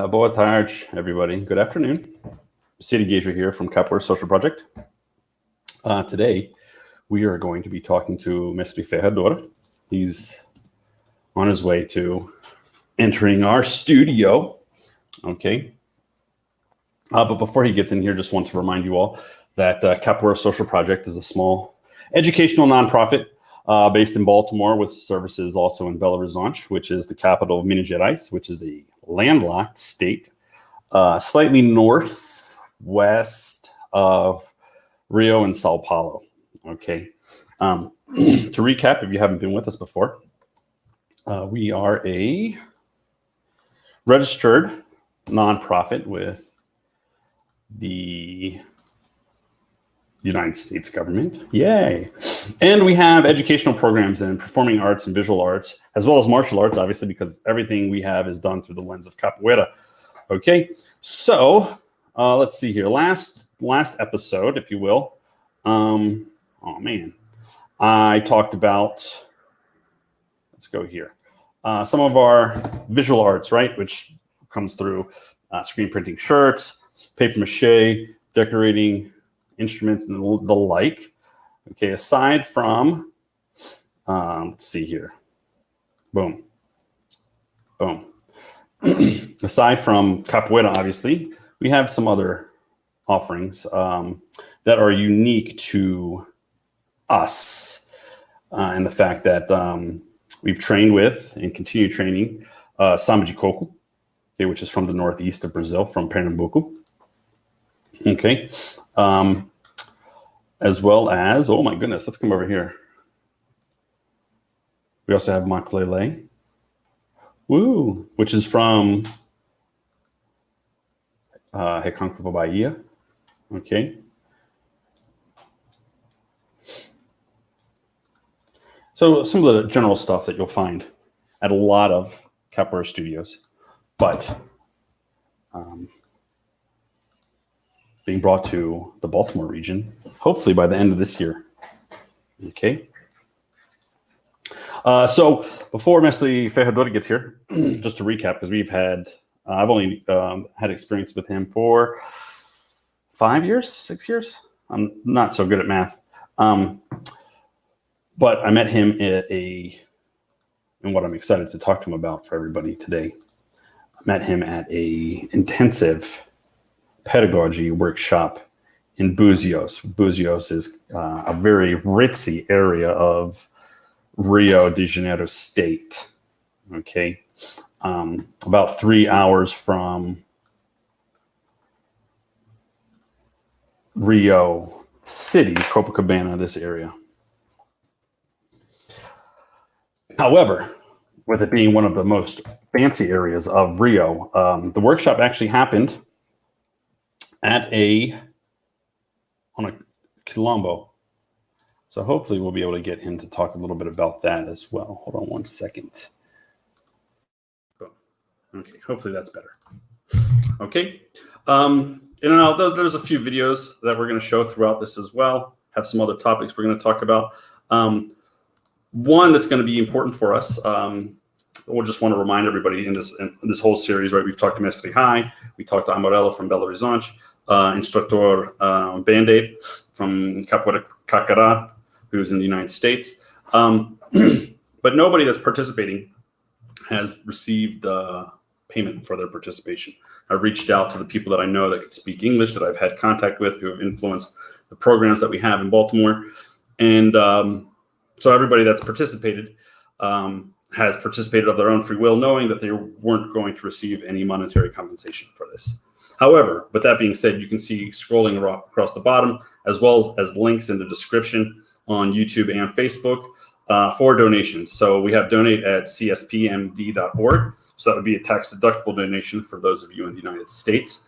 Boa tarde, everybody. Good afternoon. City Gager here from Capoeira Social Project. Today, we are going to be talking to Mestre Ferradura. He's on his way to entering our studio. Okay. But before he gets in here, just want to remind you all that Capoeira Social Project is a small educational nonprofit based in Baltimore with services also in Belo Horizonte, which is the capital of Minas Gerais, which is a landlocked state, slightly northwest of Rio and Sao Paulo. Okay. To recap, if you haven't been with us before, we are a registered nonprofit with the United States government. Yay. And we have educational programs in performing arts and visual arts, as well as martial arts, obviously, because everything we have is done through the lens of capoeira. Okay. So let's see here. Last episode, if you will. Oh man. I talked about, let's go here. Some of our visual arts, right? Which comes through screen printing shirts, paper mache, decorating instruments and the like. Okay, aside from, let's see here. Boom. Boom. Aside from capoeira, obviously, we have some other offerings that are unique to us and the fact that we've trained with and continue training samba de coco, okay, which is from the northeast of Brazil, from Pernambuco. Okay. As well as, oh my goodness, let's come over here. We also have makulele, woo, which is from Recôncavo, Bahia. Okay. So some of the general stuff that you'll find at a lot of capoeira studios, but being brought to the Baltimore region, hopefully by the end of this year. Okay. So before Mestre Ferradura gets here, just to recap, because we've had, I've only had experience with him for 5 years, 6 years. I'm not so good at math. But I met him at and what I'm excited to talk to him about for everybody today. I met him at a intensive pedagogy workshop in Búzios. Búzios is a very ritzy area of Rio de Janeiro state. Okay. About 3 hours from Rio City, Copacabana, this area. However, with it being one of the most fancy areas of Rio, the workshop actually happened on a quilombo. So hopefully we'll be able to get him to talk a little bit about that as well. Hold on one second. Boom. Okay, hopefully that's better. Okay. There's a few videos that we're going to show throughout this as well. Have some other topics we're going to talk about. One that's going to be important for us. We'll just want to remind everybody in this whole series, right? We've talked to Mestre High, we talked to Amorello from Belo Horizonte, Instructor Band-Aid from Capoeira Cacará, who's in the United States. But nobody that's participating has received payment for their participation. I've reached out to the people that I know that could speak English, that I've had contact with, who have influenced the programs that we have in Baltimore. And so everybody that's participated has participated of their own free will, knowing that they weren't going to receive any monetary compensation for this. However, with that being said, you can see scrolling across the bottom, as well as links in the description on YouTube and Facebook for donations. So we have donate at cspmd.org. So that would be a tax-deductible donation for those of you in the United States,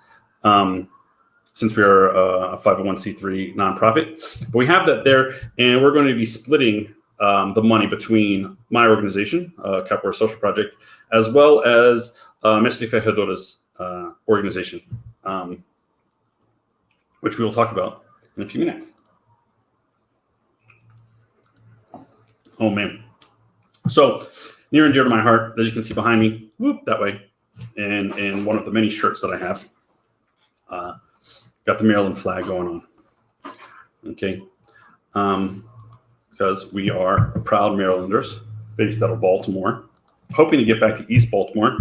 since we are a 501c3 nonprofit. But we have that there, and we're going to be splitting the money between my organization, Capoeira Social Project, as well as Mestre Ferradura's organization, which we will talk about in a few minutes. Oh, man. So near and dear to my heart, as you can see behind me, whoop, that way, and one of the many shirts that I have. Got the Maryland flag going on. Okay. Because we are proud Marylanders based out of Baltimore, hoping to get back to East Baltimore.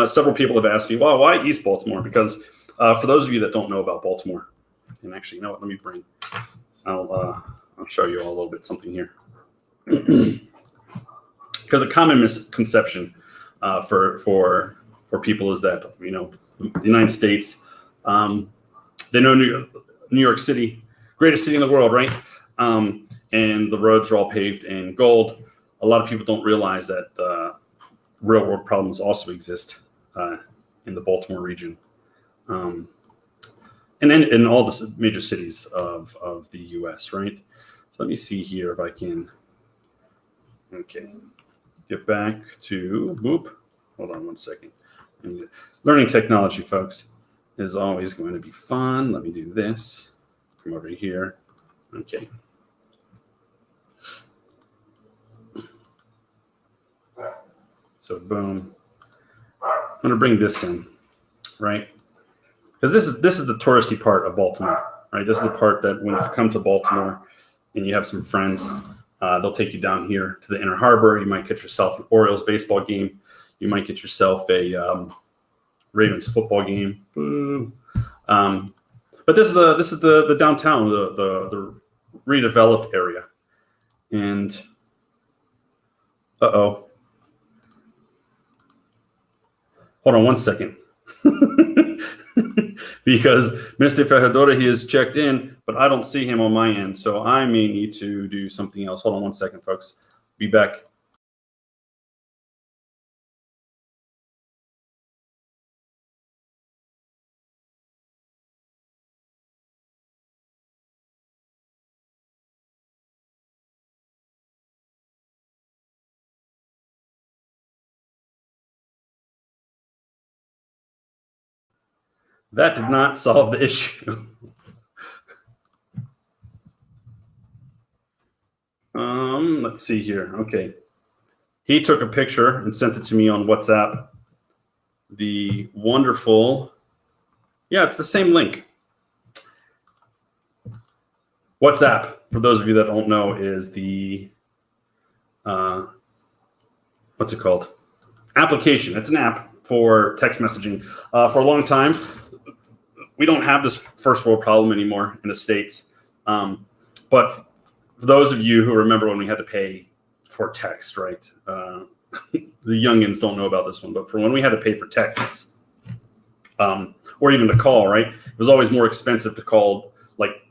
Several people have asked me, well, why East Baltimore? Because for those of you that don't know about Baltimore, and actually, you know what, let me bring, I'll show you all a little bit something here. Because a common misconception for people is that, you know, the United States, they know New York City, greatest city in the world, right? And the roads are all paved in gold. A lot of people don't realize that real world problems also exist in the Baltimore region. And then in all the major cities of the US, right? So let me see here if I can, okay, get back to, whoop, hold on one second. Learning technology, folks, is always going to be fun. Let me do this, come over here, okay. So boom, I'm gonna bring this in, right? Because this is the touristy part of Baltimore, right? This is the part that when you come to Baltimore and you have some friends, they'll take you down here to the Inner Harbor. You might get yourself an Orioles baseball game. You might get yourself a Ravens football game. Boo. But this is the downtown, the redeveloped area, and hold on one second. Because Mestre Ferradura, he is checked in, but I don't see him on my end. So I may need to do something else. Hold on one second, folks. Be back. That did not solve the issue. Let's see here. Okay. He took a picture and sent it to me on WhatsApp. The wonderful, yeah, it's the same link. WhatsApp, for those of you that don't know, is the, what's it called? Application. It's an app for text messaging. For a long time, we don't have this first world problem anymore in the States. But for those of you who remember when we had to pay for text, right? The youngins don't know about this one, but for when we had to pay for texts, or even to call, right? It was always more expensive to call, like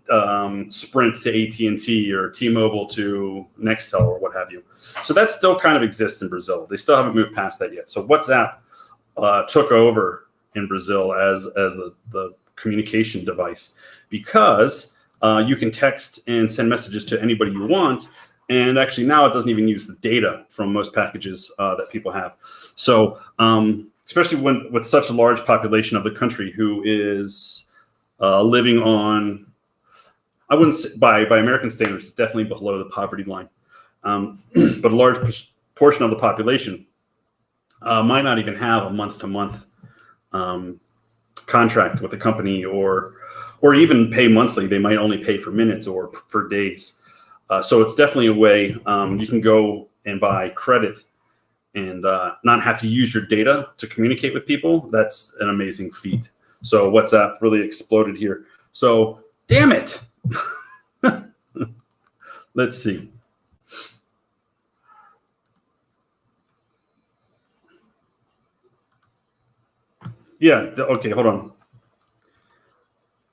Sprint to AT&T or T-Mobile to Nextel or what have you. So that still kind of exists in Brazil. They still haven't moved past that yet. So WhatsApp took over in Brazil as the communication device, because you can text and send messages to anybody you want. And actually now it doesn't even use the data from most packages that people have. So especially with such a large population of the country who is living on, I wouldn't say by American standards, it's definitely below the poverty line. But a large portion of the population might not even have a month-to-month contract with a company, or even pay monthly. They might only pay for minutes or for days. So it's definitely a way you can go and buy credit and not have to use your data to communicate with people. That's an amazing feat. So WhatsApp really exploded here. So damn it. Let's see. Yeah, okay, hold on.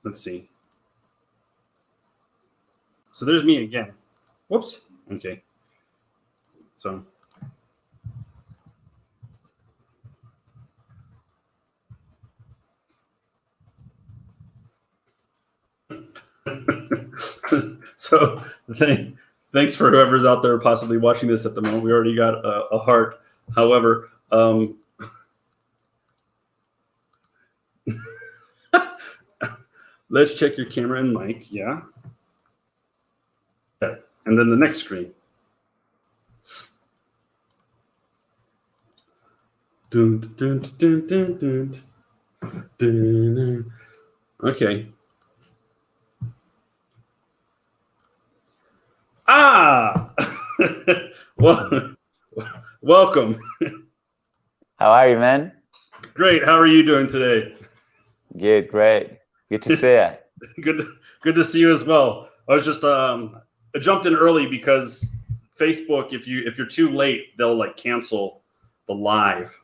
Let's see. So there's me again. Whoops. Okay. So. So thanks for whoever's out there possibly watching this at the moment. We already got a heart. However, let's check your camera and mic. Yeah. Okay. And then the next screen. Dun, dun, dun, dun, dun, dun, dun. Okay. Ah! Well, welcome. How are you, man? Great. How are you doing today? Good, great. Good to see you. Good to see you as well. I was just I jumped in early because Facebook, if you're too late, they'll like cancel the live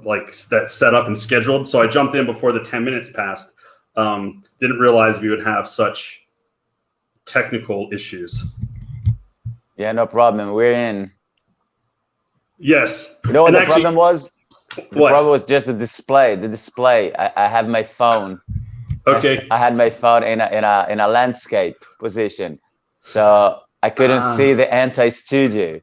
like that's set up and scheduled. So I jumped in before the 10 minutes passed. Didn't realize we would have such technical issues. Yeah, no problem. We're in. Yes. You know what And the actually, problem was? The what? problem was just the display. The display. I have my phone. Okay. I had my phone in a landscape position, so I couldn't see the anti-studio.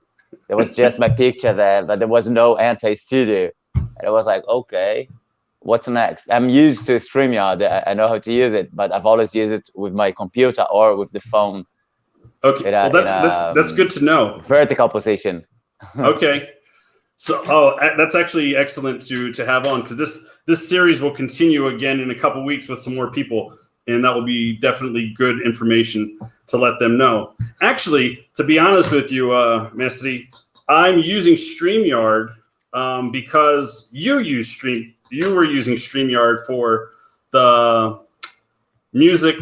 There was just my picture there, but there was no anti-studio. And I was like, okay, what's next? I'm used to StreamYard. I know how to use it, but I've always used it with my computer or with the phone. Okay. Well, that's good to know. Vertical position. Okay. So, that's actually excellent to have on, because this series will continue again in a couple weeks with some more people, and that will be definitely good information to let them know. Actually, to be honest with you, Mestre, I'm using StreamYard because you were using StreamYard for the music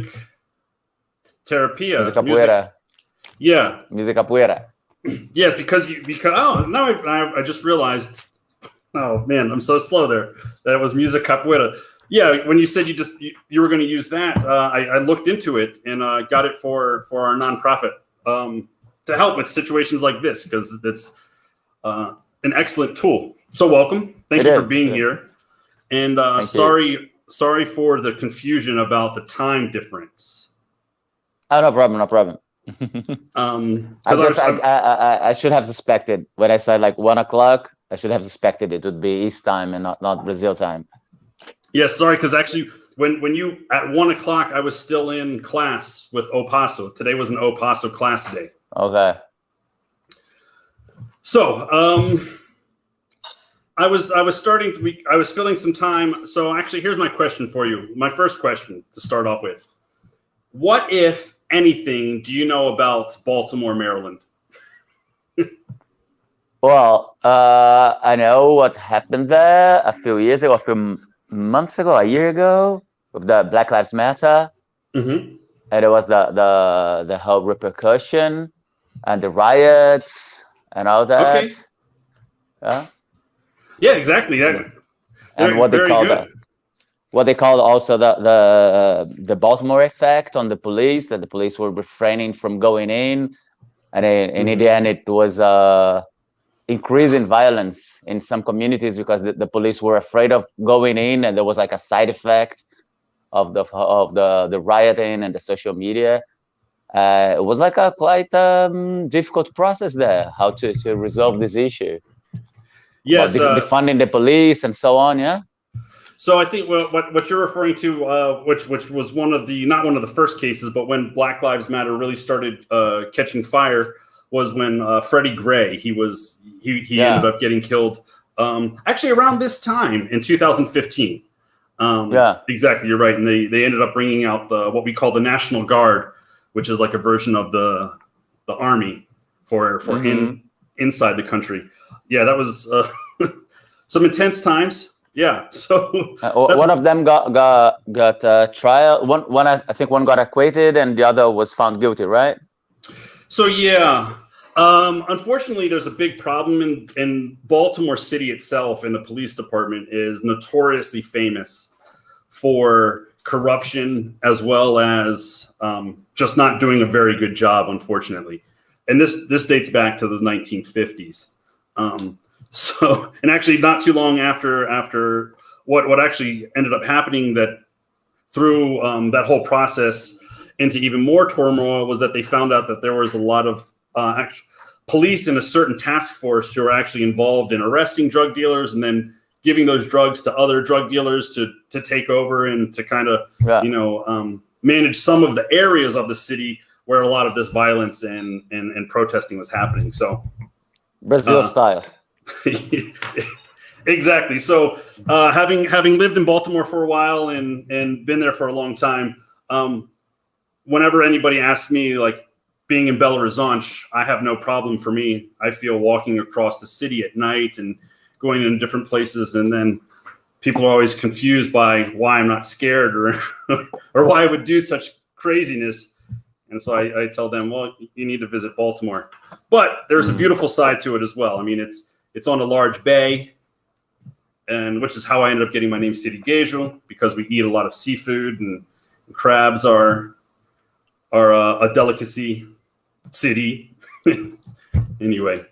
therapia. Music Capoeira. Yeah. Music Capoeira. Yes, because now I just realized. Oh man, I'm so slow there. That it was music capoeira. Yeah, when you said you were going to use that, I looked into it and got it for our nonprofit to help with situations like this, because it's an excellent tool. So welcome, thank you for being here, and sorry for the confusion about the time difference. Oh, no problem, no problem. I should have suspected when I said like 1 o'clock. I should have suspected it would be East time and not Brazil time. Yes, sorry, because actually when you at 1 o'clock, I was still in class with Opaso. Today was an Opaso class day. Okay. So I was filling some time. So actually, here's my question for you. My first question to start off with: what, if anything, do you know about Baltimore, Maryland? Well, I know what happened there a few years ago, a few months ago, a year ago, with the Black Lives Matter, and it was the whole repercussion and the riots and all that. Okay. Yeah, exactly. And what they call that. What they call also the Baltimore effect on the police, that the police were refraining from going in, and in the end it was increase in violence in some communities because the police were afraid of going in, and there was like a side effect of the rioting and the social media. It was like a quite difficult process there, how to resolve this issue. Yes, defunding the police and so on. Yeah. So I think what you're referring to, which was not one of the first cases, but when Black Lives Matter really started catching fire, was when Freddie Gray, he ended up getting killed. Actually, around this time in 2015. Exactly, you're right, and they ended up bringing out what we call the National Guard, which is like a version of the army for inside the country. Yeah, that was some intense times. Yeah, so one of them got trial. One I think one got acquitted and the other was found guilty, right? So yeah, unfortunately, there's a big problem in Baltimore City itself, and the police department is notoriously famous for corruption as well as just not doing a very good job, unfortunately. And this dates back to the 1950s. So, and actually not too long after what actually ended up happening that threw that whole process into even more turmoil was that they found out that there was a lot of police in a certain task force who were actually involved in arresting drug dealers and then giving those drugs to other drug dealers to take over and to kind of, manage some of the areas of the city where a lot of this violence and protesting was happening. So Brazil style. Exactly. So having lived in Baltimore for a while and been there for a long time, whenever anybody asks me, like, being in Belo Horizonte, I have no problem. For me, I feel walking across the city at night and going in different places, and then people are always confused by why I'm not scared or why I would do such craziness. And so I tell them, well, you need to visit Baltimore. But there's a beautiful side to it as well. I mean, it's on a large bay, and which is how I ended up getting my name Siriguejo, because we eat a lot of seafood, and crabs are a delicacy. City. Anyway.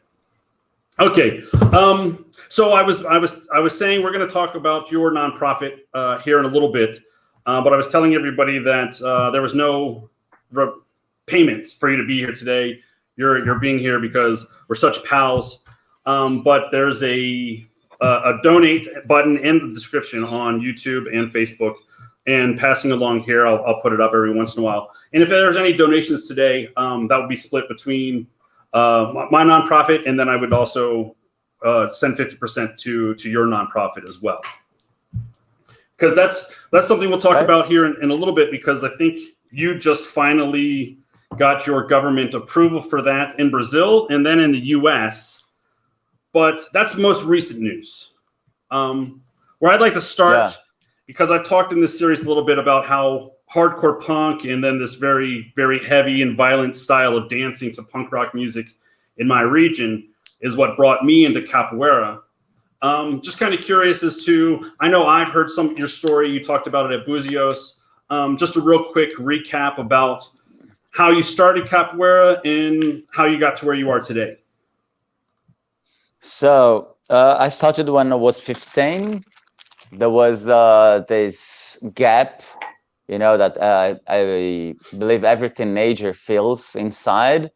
Okay. So I was saying we're going to talk about your nonprofit here in a little bit, but I was telling everybody that there was no payment for you to be here today. You're being here because we're such pals. But there's a donate button in the description on YouTube and Facebook. And passing along here, I'll put it up every once in a while. And if there's any donations today, that would be split between my nonprofit, and then I would also send 50% to your nonprofit as well. Because that's something we'll talk about here in a little bit, because I think you just finally got your government approval for that in Brazil and then in the US. But that's most recent news. Where I'd like to start, because I've talked in this series a little bit about how hardcore punk and then this very, very heavy and violent style of dancing to punk rock music in my region is what brought me into capoeira. Just kind of curious as to, I know I've heard some of your story. You talked about it at Buzios. Just a real quick recap about how you started capoeira and how you got to where you are today. So I started when I was 15. There was this gap, you know, that I believe every teenager feels inside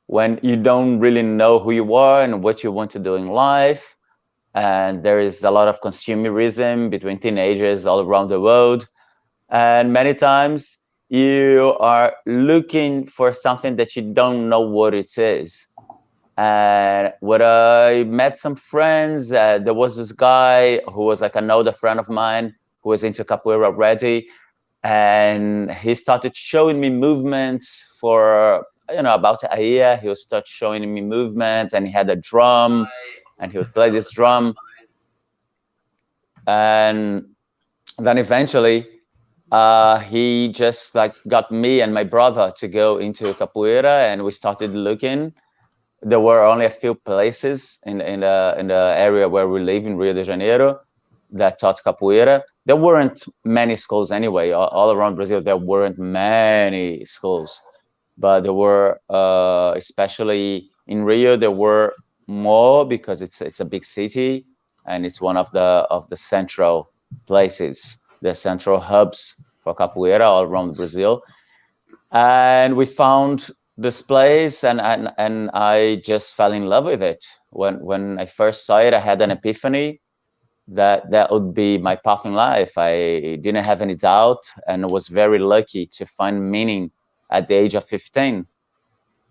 when you don't really know who you are and what you want to do in life. And there is a lot of consumerism between teenagers all around the world. And many times you are looking for something that you don't know what it is. And when I met some friends, there was this guy who was like an older friend of mine who was into capoeira already, and he started showing me movements for, you know, about a year. He would start showing me movements, and he had a drum, and he would play this drum. And then eventually he just like got me and my brother to go into capoeira, and we started looking. There were only a few places in the area where we live in Rio de Janeiro that taught capoeira. There weren't many schools anyway. All around Brazil, there weren't many schools, but there were, especially in Rio, there were more because it's a big city and it's one of the central places, the central hubs for capoeira all around Brazil. And we found this place, and I just fell in love with it. When I first saw it, I had an epiphany that would be my path in life. I didn't have any doubt, and was very lucky to find meaning at the age of 15,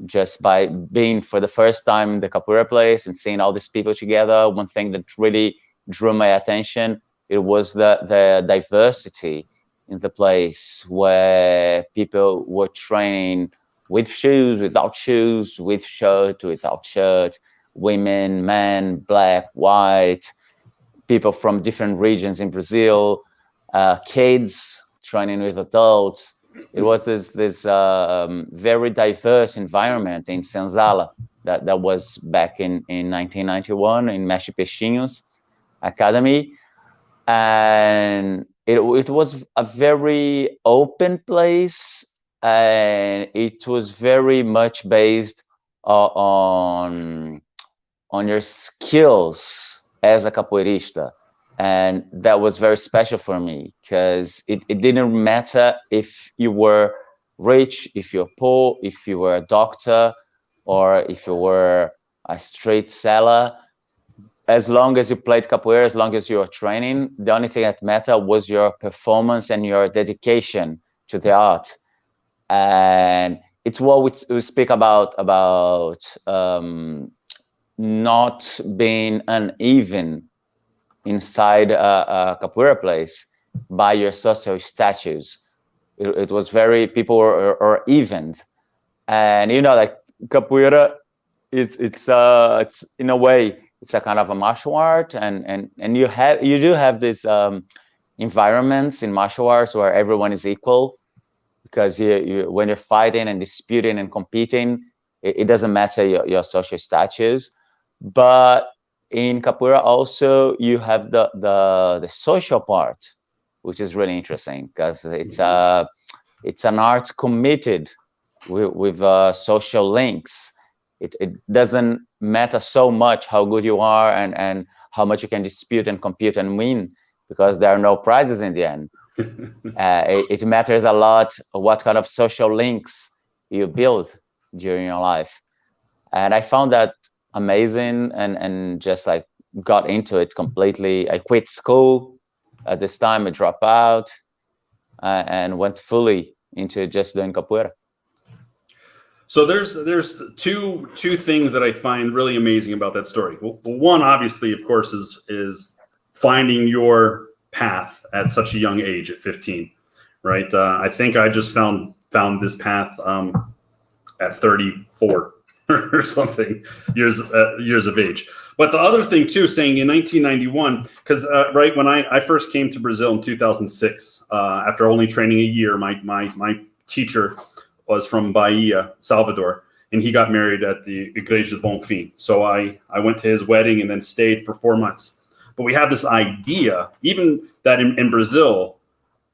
just by being for the first time in the capoeira place and seeing all these people together. One thing that really drew my attention, it was the diversity in the place, where people were training with shoes, without shoes, with shirt, without shirt, women, men, black, white, people from different regions in Brazil, kids training with adults. It was this very diverse environment in Senzala that was back in 1991 in Mestre Peixinho's Academy. And it was a very open place, and it was very much based on your skills as a capoeirista. And that was very special for me, because it didn't matter if you were rich, if you're poor, if you were a doctor, or if you were a street seller. As long as you played capoeira, as long as you were training, the only thing that mattered was your performance and your dedication to the art. And it's what we speak about not being uneven inside a capoeira place by your social status. It was very, people are even. And you know, like capoeira, it's in a way, it's a kind of a martial art, and you do have this environments in martial arts where everyone is equal, because when you're fighting and disputing and competing, it doesn't matter your social status. But in capoeira also you have the social part, which is really interesting, because it's an art committed with social links. It doesn't matter so much how good you are and how much you can dispute and compete and win, because there are no prizes in the end. It matters a lot what kind of social links you build during your life. And I found that amazing, and just like got into it completely. I quit school at this time, I dropped out, and went fully into just doing capoeira. So there's two things that I find really amazing about that story. Well, one, obviously, of course, is finding your path at such a young age, at 15, right? I think I just found this path at 34 or something years of age. But the other thing too, saying in 1991, because right when I first came to Brazil in 2006, after only training a year, my teacher was from Bahia, Salvador, and he got married at the Igreja de Bonfim. So I went to his wedding and then stayed for 4 months. But we had this idea, even that in Brazil,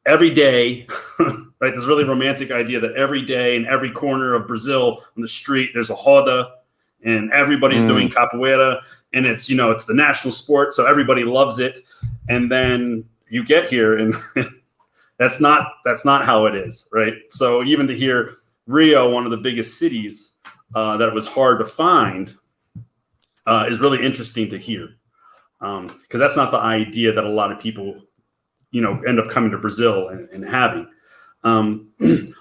every day, right, this really romantic idea that every day in every corner of Brazil on the street, there's a roda and everybody's doing capoeira, and it's, it's the national sport, so everybody loves it. And then you get here and that's not how it is, right? So even to hear Rio, one of the biggest cities that was hard to find, is really interesting to hear, because that's not the idea that a lot of people end up coming to Brazil and having.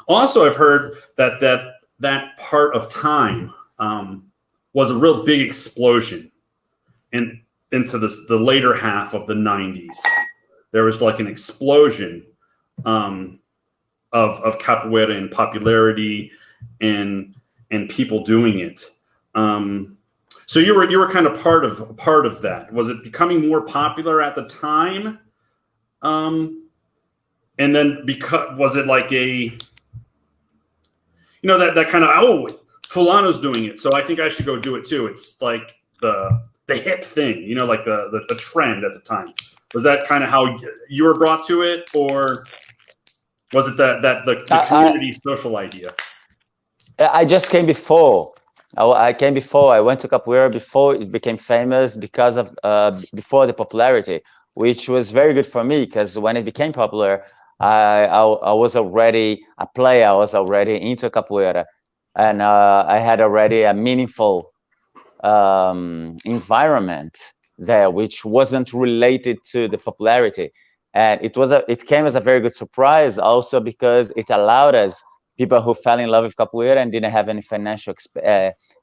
Also, I've heard that part of time was a real big explosion into the later half of the 90s. There was like an explosion of capoeira in popularity and people doing it. So you were kind of part of that. Was it becoming more popular at the time? And then was it like that kind of, Fulano's doing it, so I think I should go do it too. It's like the hip thing, like the trend at the time. Was that kind of how you were brought to it, or was it the community social idea? I just came before. I came before. I went to capoeira before it became famous, because of before the popularity, which was very good for me, because when it became popular, I was already a player. I was already into capoeira, and I had already a meaningful environment there, which wasn't related to the popularity. And it came as a very good surprise, also because it allowed us, people who fell in love with capoeira and didn't have any financial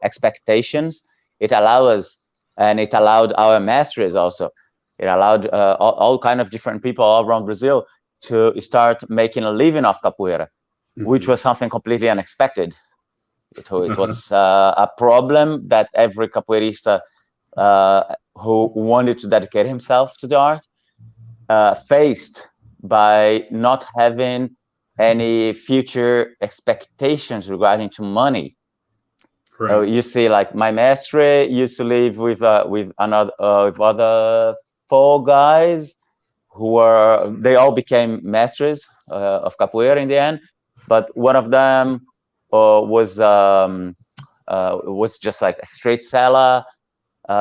expectations, it allowed us, and it allowed our mestres also. It allowed all kind of different people all around Brazil to start making a living off capoeira, which was something completely unexpected. It was a problem that every capoeirista who wanted to dedicate himself to the art faced, by not having any future expectations regarding to money. Right. You see, like my mestre used to live with other 4 guys they all became mestres of capoeira in the end, but one of them was just like a street seller.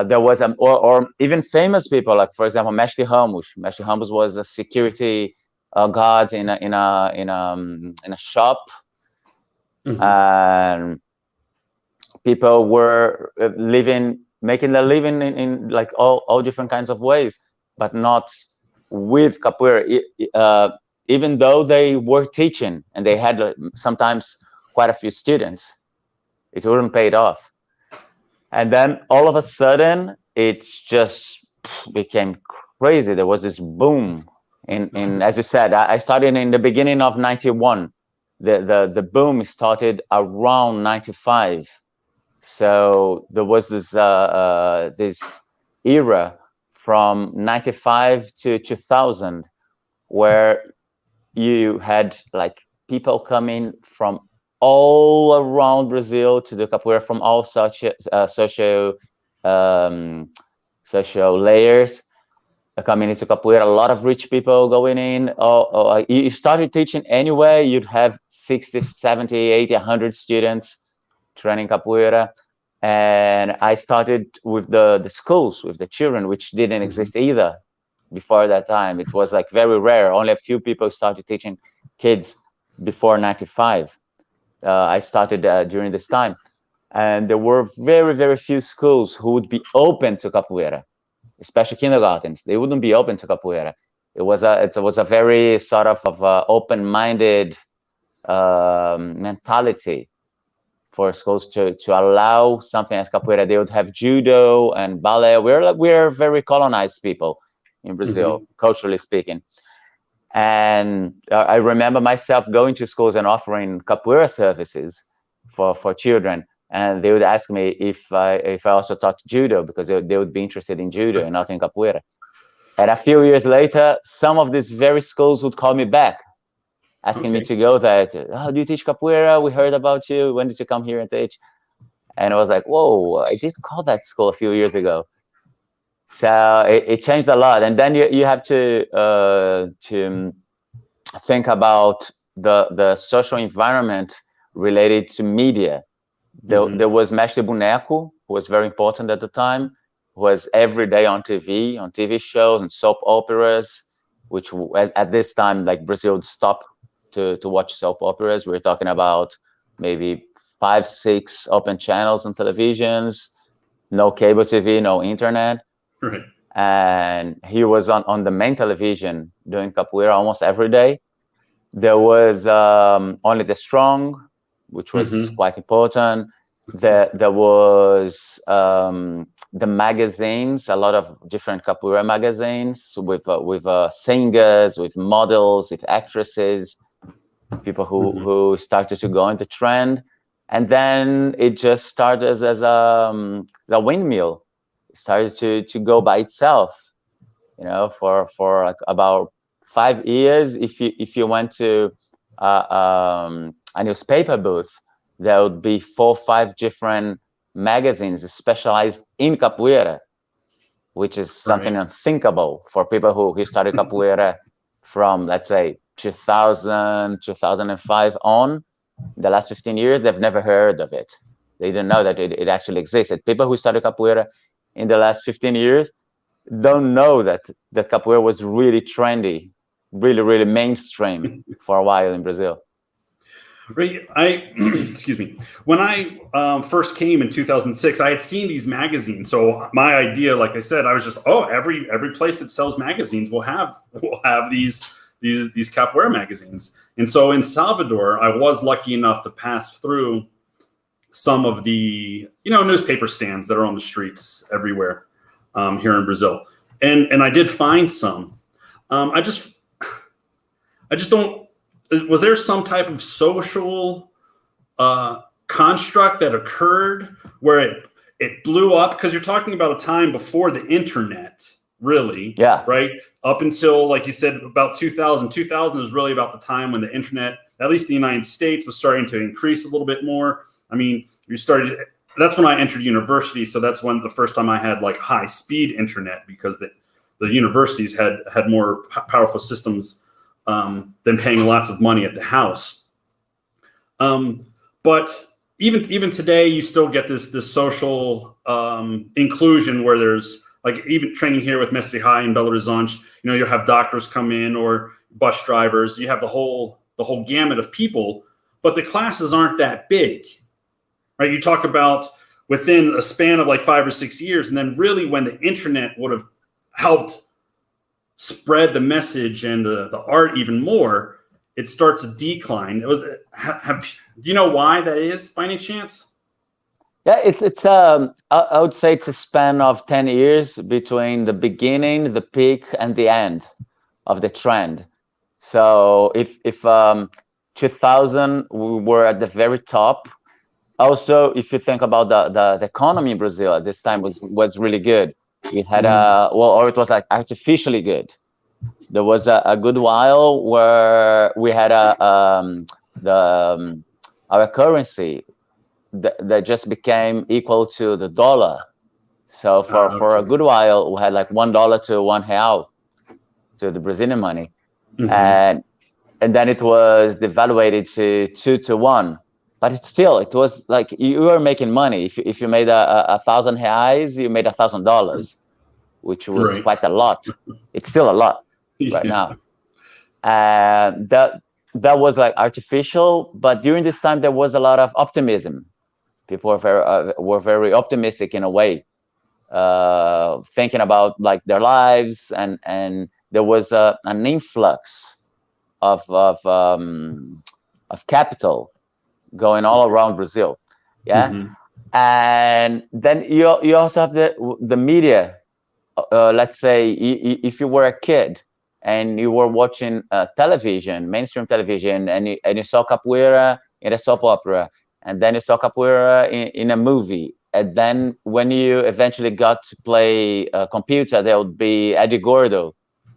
There was or even famous people, like for example Mestre Ramos. Mestre Ramos was a security guard in a shop, and people were making their living in like all different kinds of ways, but not with capoeira. Even though they were teaching and they had sometimes quite a few students, it wouldn't pay it off. And then all of a sudden, it's just became crazy. There was this boom in as you said, I started in the beginning of 91. The boom started around 95. So there was this era from 95 to 2000 where you had like people coming from all around Brazil to do capoeira from all social layers coming into capoeira. A lot of rich people going in. You started teaching anyway, you'd have 60, 70, 80, 100 students training capoeira. And I started with the schools, with the children, which didn't exist either before that time. It was like very rare. Only a few people started teaching kids before 95. I started during this time. And there were very, very few schools who would be open to capoeira, especially kindergartens. They wouldn't be open to capoeira. It was a very sort of open-minded mentality for schools to allow something as capoeira. They would have judo and ballet. We're very colonized people in Brazil, culturally speaking. And I remember myself going to schools and offering capoeira services for children. And they would ask me if I also taught judo, because they would be interested in judo and not in capoeira. And a few years later, some of these very schools would call me back, asking me to go there. Do you teach capoeira? We heard about you. When did you come here and teach? And I was like, whoa, I did call that school a few years ago. So it changed a lot. And then you have to think about the social environment related to media. There was Mestre Boneco, who was very important at the time, who was every day on TV shows and soap operas, which at this time, like Brazil would stop to watch soap operas. We're talking about maybe 5, 6 open channels on televisions, no cable TV, no internet. Right. And he was on the main television doing capoeira almost every day. There was Only the Strong, which was quite important. There was the magazines, a lot of different capoeira magazines with singers, with models, with actresses, people who started to go into trend. And then it just started as a windmill. It started to go by itself, for like about 5 years. If you went to a newspaper booth, there would be 4 or 5 different magazines specialized in capoeira, which is something unthinkable for people who started capoeira from, let's say, 2000, 2005 on. The last 15 years, they've never heard of it. They didn't know that it actually existed. People who started capoeira in the last 15 years don't know that capoeira was really trendy, really, really mainstream for a while in Brazil. Right. Excuse me. When I first came in 2006, I had seen these magazines. So my idea, like I said, I was just, every place that sells magazines will have these capoeira magazines. And so in Salvador, I was lucky enough to pass through some of the newspaper stands that are on the streets everywhere here in Brazil, and I did find some. I just don't. Was there some type of social construct that occurred where it blew up? Because you're talking about a time before the internet, really. Yeah. Right. Up until, like you said, about 2000. 2000 is really about the time when the internet, at least the United States, was starting to increase a little bit more. I mean, that's when I entered university. So that's when the first time I had like high speed internet, because the universities had more powerful systems than paying lots of money at the house. But even today, you still get this social inclusion where there's, like, even training here with Mestre High in Belo Horizonte, you'll have doctors come in or bus drivers. You have the whole gamut of people, but the classes aren't that big, right? You talk about within a span of like 5 or 6 years, and then really when the internet would have helped spread the message and the art even more, it starts to decline. Do you know why that is, by any chance? Yeah, it's I would say it's a span of 10 years between the beginning, the peak, and the end of the trend. So if 2000 we were at the very top. Also, if you think about the economy in Brazil at this time was really good. It had a or it was like artificially good. There was a good while where we had the our currency that just became equal to the dollar. So for a good while, we had like $1 to $1 to the Brazilian money, and then it was devaluated to 2 to 1. But it was like you were making money. If you made a thousand reais, you made $1,000, which was quite a lot. It's still a lot right now. And that was like artificial. But during this time, there was a lot of optimism. People were very optimistic in a way, thinking about like their lives, and there was an influx of capital going all around Brazil. Yeah. And then you also have the media. Let's say if you were a kid and you were watching television, mainstream television, and you saw capoeira in a soap opera, and then you saw capoeira in a movie, and then when you eventually got to play computer, there would be Eddie Gordo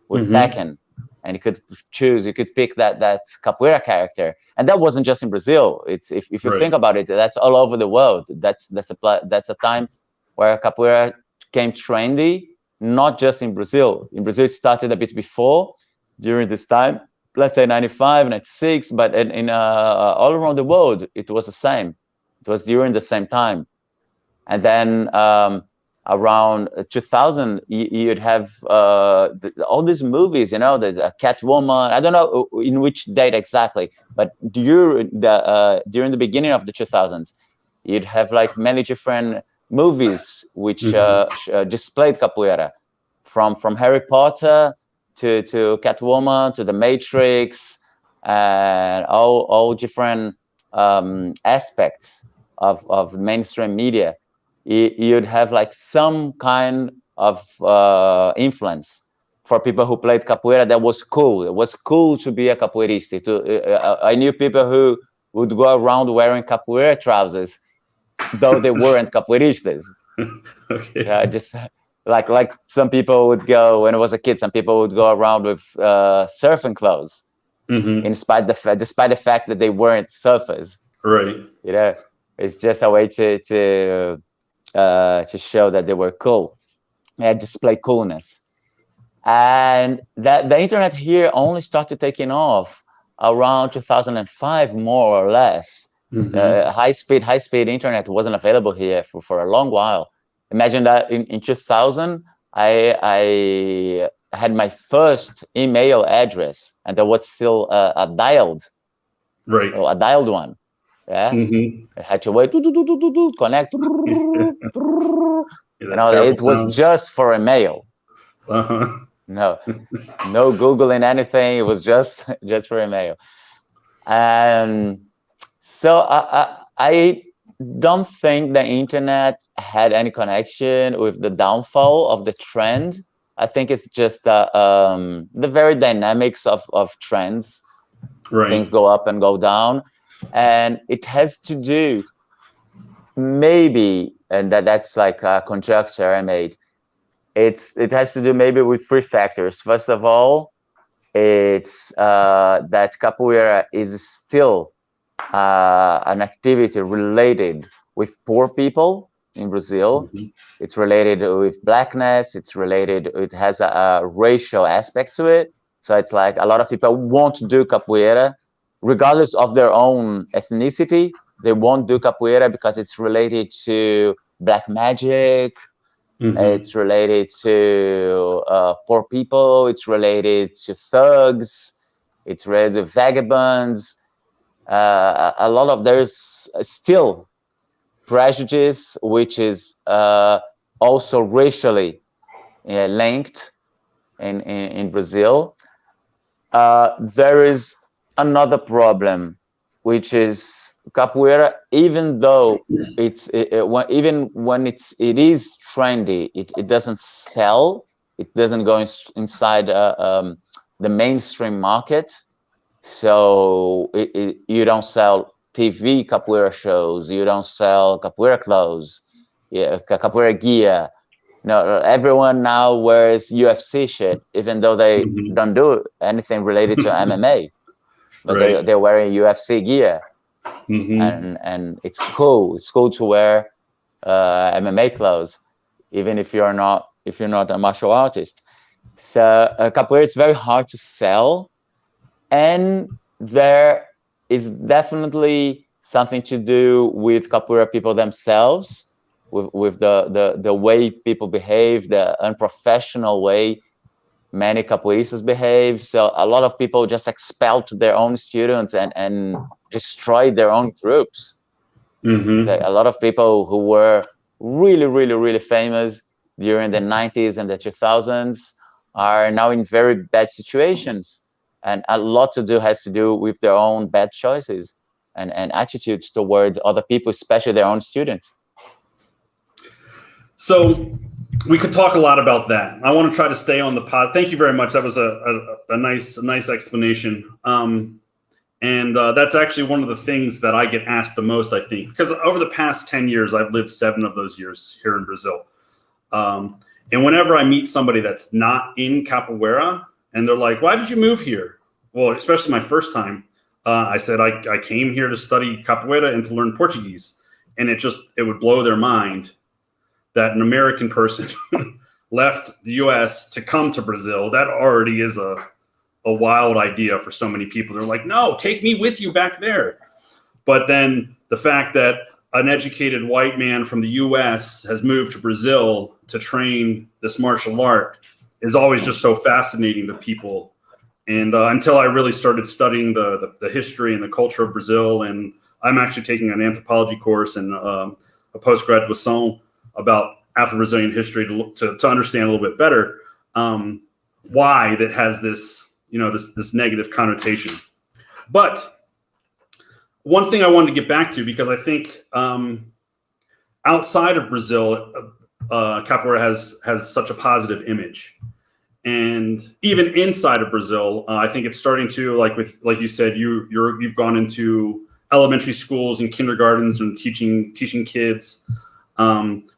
with Tekken, and you could choose, you could pick that capoeira character, and that wasn't just in Brazil. It's if you think about it, that's all over the world. That's a time where capoeira became trendy, not just in Brazil. In Brazil, it started a bit before, during this time, let's say 95, 96, but in all around the world, it was the same. It was during the same time. And then around 2000, you'd have all these movies, the Catwoman. I don't know in which date exactly, but during the beginning of the 2000s, you'd have like many different movies which displayed capoeira, from Harry Potter to Catwoman to The Matrix, and all different aspects of mainstream media. You'd have like some kind of influence for people who played capoeira. That was cool. It was cool to be a capoeirista. I knew people who would go around wearing capoeira trousers, though they weren't capoeiristas. Okay. Just like some people would go when I was a kid. Some people would go around with surfing clothes, despite the fact that they weren't surfers. Right. It's just a way to show that they were cool. Display coolness. And that the internet here only started taking off around 2005, more or less. High speed internet wasn't available here for a long while. Imagine that in 2000, I had my first email address, and there was still a dialed, a dialed one. Yeah, I had to wait, connect. It was just for a mail. No Googling anything. It was just for a mail. And so I don't think the internet had any connection with the downfall of the trend. I think it's just the very dynamics of trends. Things go up and go down, and it has to do maybe, and that's like a conjecture I made. It has to do maybe with three factors. First of all, it's that capoeira is still an activity related with poor people in Brazil. It's related with blackness. It has a racial aspect to it. So it's like a lot of people won't do capoeira, regardless of their own ethnicity. They won't do capoeira because it's related to black magic. It's related to poor people. It's related to thugs. It's related to vagabonds. A lot of there's still prejudice, which is also racially linked in Brazil. There is another problem, which is capoeira, even though even when it is trendy, it doesn't sell. It doesn't go inside the mainstream market. So you don't sell TV capoeira shows. You don't sell capoeira clothes, capoeira gear. No, everyone now wears UFC shit, even though they don't do anything related to MMA. But right. they're wearing UFC gear, and it's cool. It's cool to wear MMA clothes, even if you're not a martial artist. So capoeira is very hard to sell, and there is definitely something to do with capoeira people themselves, with the way people behave, the unprofessional way many capoeiristas behave. So a lot of people just expelled their own students and destroyed their own groups. A lot of people who were really, really, really famous during the 90s and the 2000s are now in very bad situations. And a lot has to do with their own bad choices and attitudes towards other people, especially their own students. So we could talk a lot about that. I want to try to stay on the pod. Thank you very much. That was a nice explanation. And that's actually one of the things that I get asked the most, I think, because over the past 10 years, I've lived 7 of those years here in Brazil. And whenever I meet somebody that's not in capoeira and they're like, why did you move here? Well, especially my first time, I said, I came here to study capoeira and to learn Portuguese. And it would blow their mind that an American person left the US to come to Brazil. That already is a wild idea for so many people. They're like, no, take me with you back there. But then the fact that an educated white man from the US has moved to Brazil to train this martial art is always just so fascinating to people. And until I really started studying the history and the culture of Brazil, and I'm actually taking an anthropology course and a post-graduation about Afro-Brazilian history to understand a little bit better why that has this, this negative connotation. But one thing I wanted to get back to, because I think outside of Brazil, capoeira has such a positive image. And even inside of Brazil, I think it's starting to, like you said, you've gone into elementary schools and kindergartens and teaching kids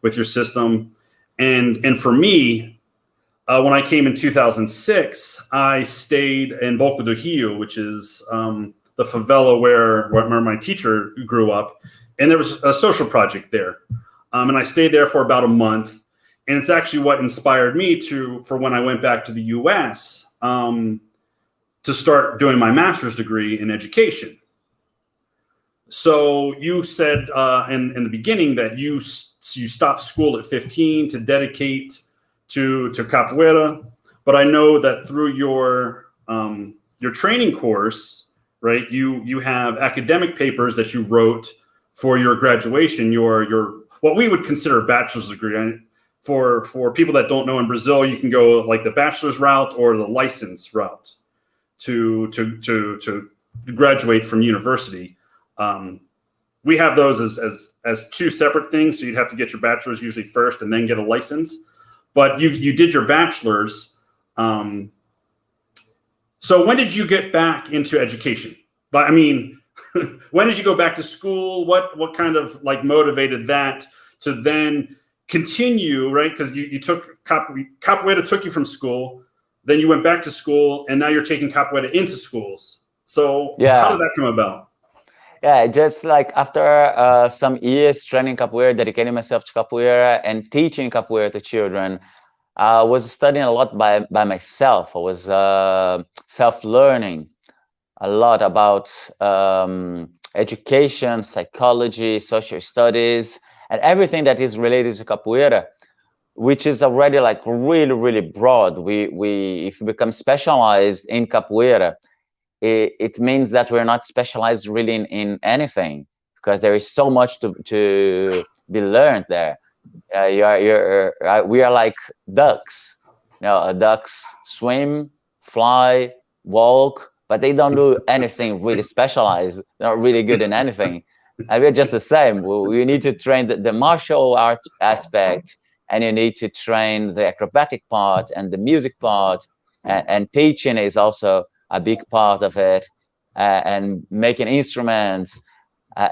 with your system. And for me, when I came in 2006, I stayed in Boca do Rio, which is the favela where my teacher grew up. And there was a social project there. And I stayed there for about a month. And it's actually what inspired me for when I went back to the US to start doing my master's degree in education. So you said in the beginning that you stopped school at 15 to dedicate to capoeira, but I know that through your training course, right? You have academic papers that you wrote for your graduation, your what we would consider a bachelor's degree. For people that don't know, in Brazil, you can go like the bachelor's route or the license route to graduate from university. We have those as 2 separate things. So you'd have to get your bachelor's usually first and then get a license. But you did your bachelor's. So when did you get back into education? But I mean, when did you go back to school? What kind of like motivated that to then continue, right? Because you took capoeira took you from school, then you went back to school, and now you're taking capoeira into schools. So how did that come about? Yeah, just like after some years training capoeira, dedicating myself to capoeira and teaching capoeira to children, I was studying a lot by myself. I was self-learning a lot about education, psychology, social studies, and everything that is related to capoeira, which is already like really, really broad. If we become specialized in capoeira, it means that we're not specialized really in anything, because there is so much to be learned there. We are like ducks. Ducks swim, fly, walk, but they don't do anything really specialized. They're not really good in anything. And we're just the same. You need to train the martial arts aspect, and you need to train the acrobatic part and the music part, and teaching is also a big part of it, and making instruments.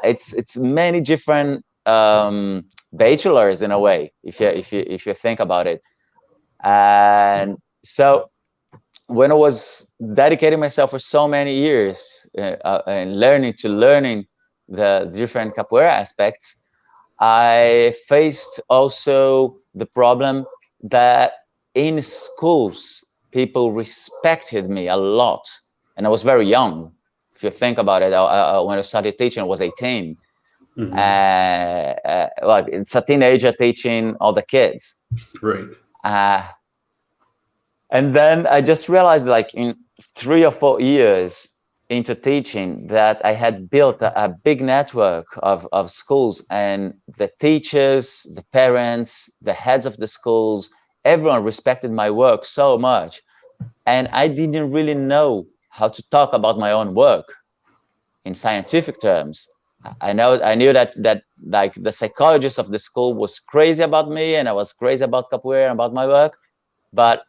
It's many different bachelors in a way, if you think about it. And so when I was dedicating myself for so many years and learning the different capoeira aspects, I faced also the problem that in schools people respected me a lot, and I was very young. If you think about it, when I started teaching, I was 18. Like it's a teenager teaching all the kids, right? And then I just realized, like in 3 or 4 years into teaching, that I had built a big network of schools, and the teachers, the parents, the heads of the schools, everyone respected my work so much. And I didn't really know how to talk about my own work in scientific terms. I knew that like the psychologist of the school was crazy about me, and I was crazy about capoeira and about my work, but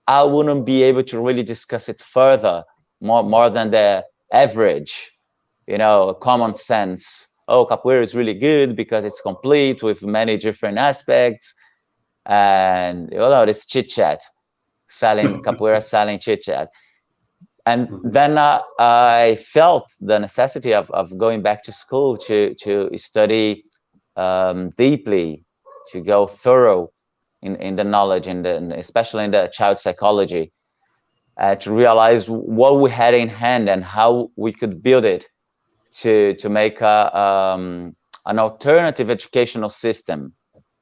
I wouldn't be able to really discuss it further, more than the average, common sense. Oh, capoeira is really good because it's complete with many different aspects, and this chit chat, selling capoeira, selling chit chat. And then I felt the necessity of going back to school to study deeply, to go thorough in the knowledge, especially in the child psychology, to realize what we had in hand and how we could build it to make an alternative educational system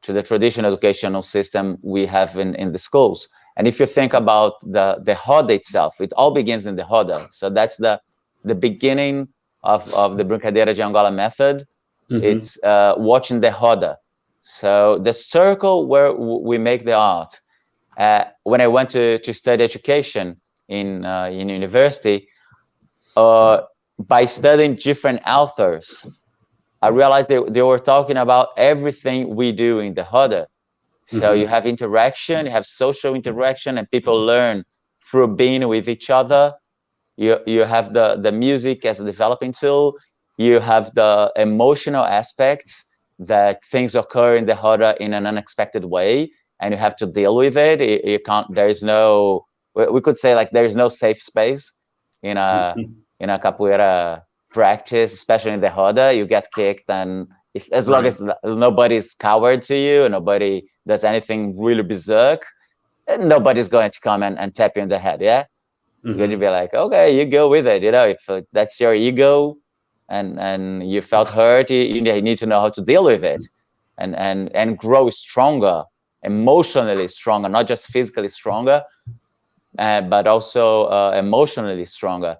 to the traditional educational system we have in the schools. And if you think about the roda itself, it all begins in the roda. So that's the beginning of the Brincadeira de Angola method. It's watching the roda. So the circle where we make the art. When I went to study education in university, by studying different authors, I realized they were talking about everything we do in the roda. So you have interaction, you have social interaction, and people learn through being with each other. You have the music as a developing tool. You have the emotional aspects, that things occur in the roda in an unexpected way, and you have to deal with it. You can't. There is no. We could say like there is no safe space in a capoeira practice, especially in the roda. You get kicked, and as long as nobody's coward to you, and nobody does anything really berserk, nobody's going to come and tap you in the head. Yeah, it's going to be like, okay, you go with it. If that's your ego, and you felt hurt, you need to know how to deal with it, and grow stronger, emotionally stronger, not just physically stronger, but also emotionally stronger.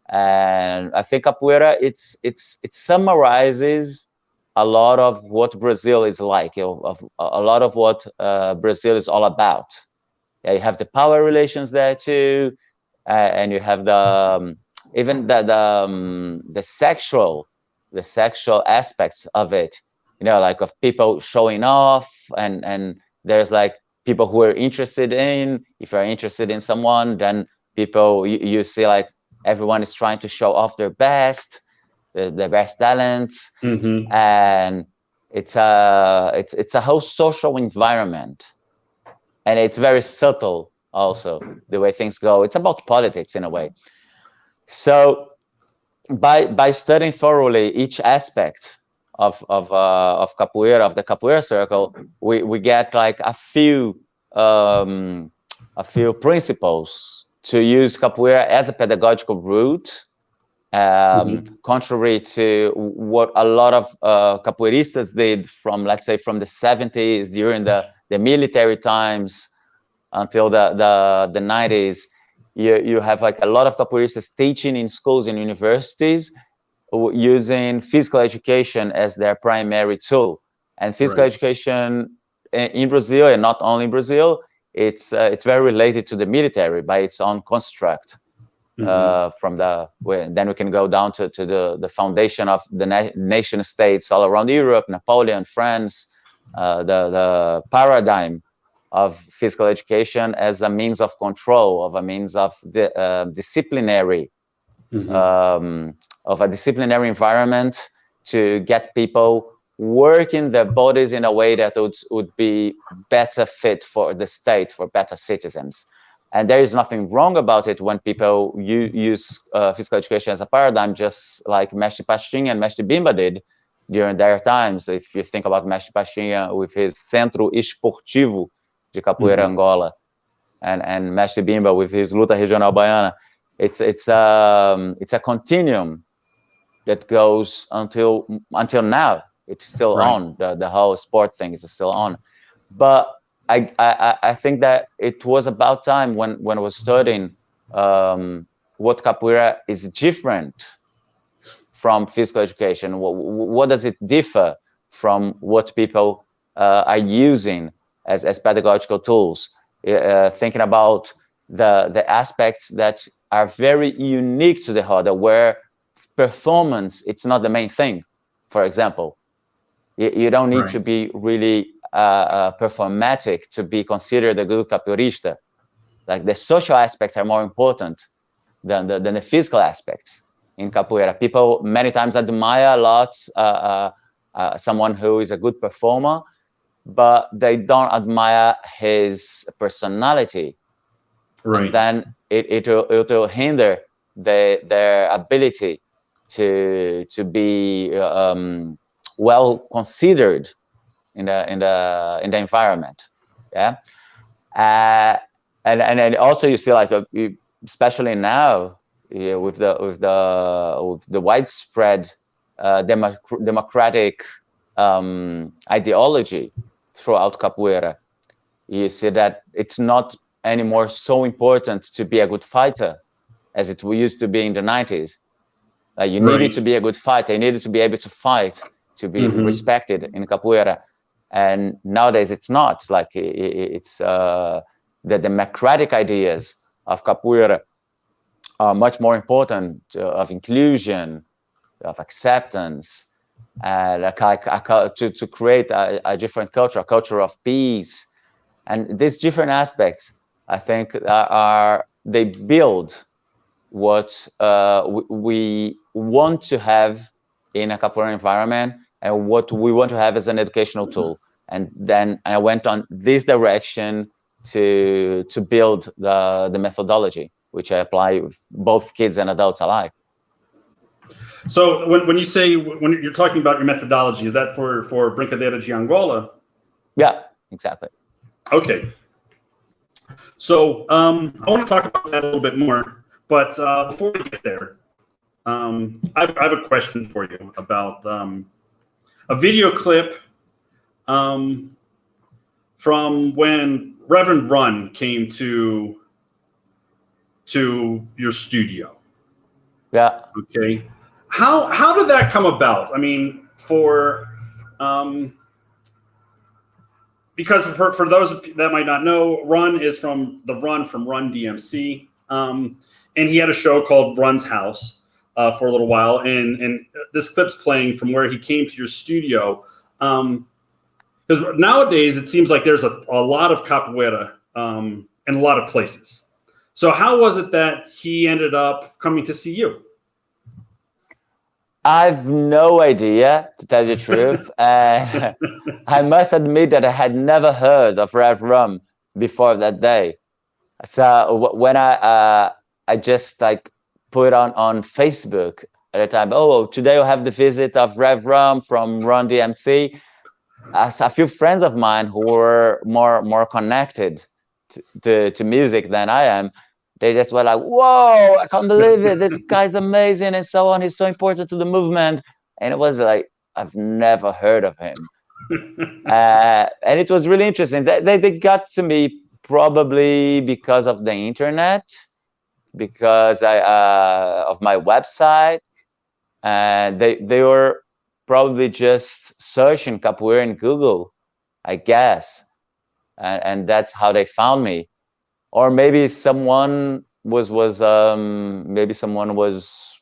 And I think capoeira it summarizes a lot of what Brazil is like, of a lot of what Brazil is all about. Yeah, you have the power relations there too, and you have the even the sexual aspects of it. Like of people showing off, and there's like people who are interested in. If you're interested in someone, then people you see like everyone is trying to show off their best. The best talents, and it's a whole social environment, and it's very subtle also the way things go. It's about politics in a way. So by studying thoroughly each aspect of capoeira, of the capoeira circle, we get like a few principles to use capoeira as a pedagogical route. Contrary to what a lot of capoeiristas did from, let's say, from the 70s during the military times until the 90s, you have like a lot of capoeiristas teaching in schools and universities using physical education as their primary tool. And physical education in Brazil, and not only in Brazil, it's very related to the military by its own construct. from then we can go down to the foundation of the nation states all around Europe, Napoleon, France, the paradigm of physical education as a means of control, of a means of disciplinary, of a disciplinary environment to get people working their bodies in a way that would be better fit for the state, for better citizens. And there is nothing wrong about it when people use physical education as a paradigm, just like Mestre Pastinha and Mestre Bimba did during their times. If you think about Mestre Pastinha with his Centro Esportivo de Capoeira Angola, and Mestre Bimba with his Luta Regional Baiana, it's a continuum that goes until now. It's still on. The whole sport thing is still on, but I think that it was about time when I was studying what capoeira is different from physical education. What does it differ from what people are using as pedagogical tools? Thinking about the aspects that are very unique to the other, where performance, it's not the main thing. For example, you don't need to be really performatic to be considered a good capoeirista. Like the social aspects are more important than the physical aspects in capoeira. People many times admire a lot someone who is a good performer, but they don't admire his personality. And then it will hinder their ability to be well considered in the environment. And also you see, like, especially now with the widespread democratic ideology throughout capoeira, you see that it's not anymore so important to be a good fighter as it used to be in the 90s. You needed to be a good fighter. You needed to be able to fight to be respected in capoeira. And nowadays it's not. It's like it's the democratic ideas of capoeira are much more important, of inclusion, of acceptance, and to create a different culture, a culture of peace. And these different aspects, I think, they build what we want to have in a capoeira environment and what we want to have as an educational tool. And then I went on this direction to build the methodology, which I apply with both kids and adults alike. So when you're talking about your methodology, is that for Brincadeira de Angola? Yeah, exactly. Okay. So I want to talk about that a little bit more, but before we get there, I have a question for you about a video clip from when Reverend Run came to your studio. Yeah. Okay. How did that come about? I mean, because for those that might not know, Run is from Run DMC, and he had a show called Run's House for a little while, and this clip's playing from where he came to your studio. Because nowadays it seems like there's a lot of capoeira in a lot of places. So how was it that he ended up coming to see you? I've no idea, to tell you the truth. I must admit that I had never heard of Rev Rum before that day. So when I just like put on Facebook at the time, oh, today I'll have the visit of Rev Rum from Run DMC. A few friends of mine who were more connected to music than I am, they just were like, whoa, I can't believe it. This guy's amazing and so on. He's so important to the movement. And it was like, I've never heard of him. And it was really interesting. They got to me probably because of the internet, because of my website. And they were probably just searching capoeira in Google, I guess. And that's how they found me. Or maybe someone maybe someone was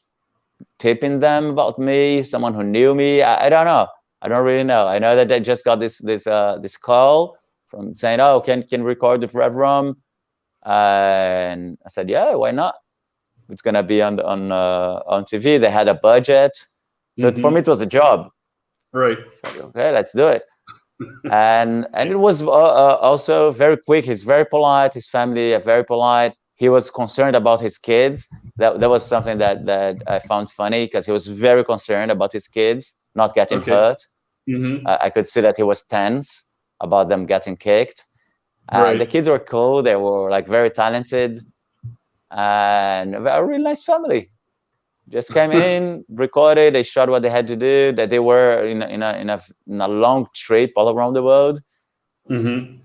tipping them about me, someone who knew me. I don't know. I don't really know. I know that I just got this call from saying, oh, can record the Rev Rum, and I said, yeah, why not? It's gonna be on TV. They had a budget, so for me it was a job. Right. So, okay, let's do it. And it was also very quick. He's very polite. His family are very polite. He was concerned about his kids. That was something that I found funny, because he was very concerned about his kids not getting hurt. I could see that he was tense about them getting kicked. And the kids were cool. They were like very talented, and a really nice family. Just came in, recorded, they shot what they had to do. That they were in a long trip all around the world. And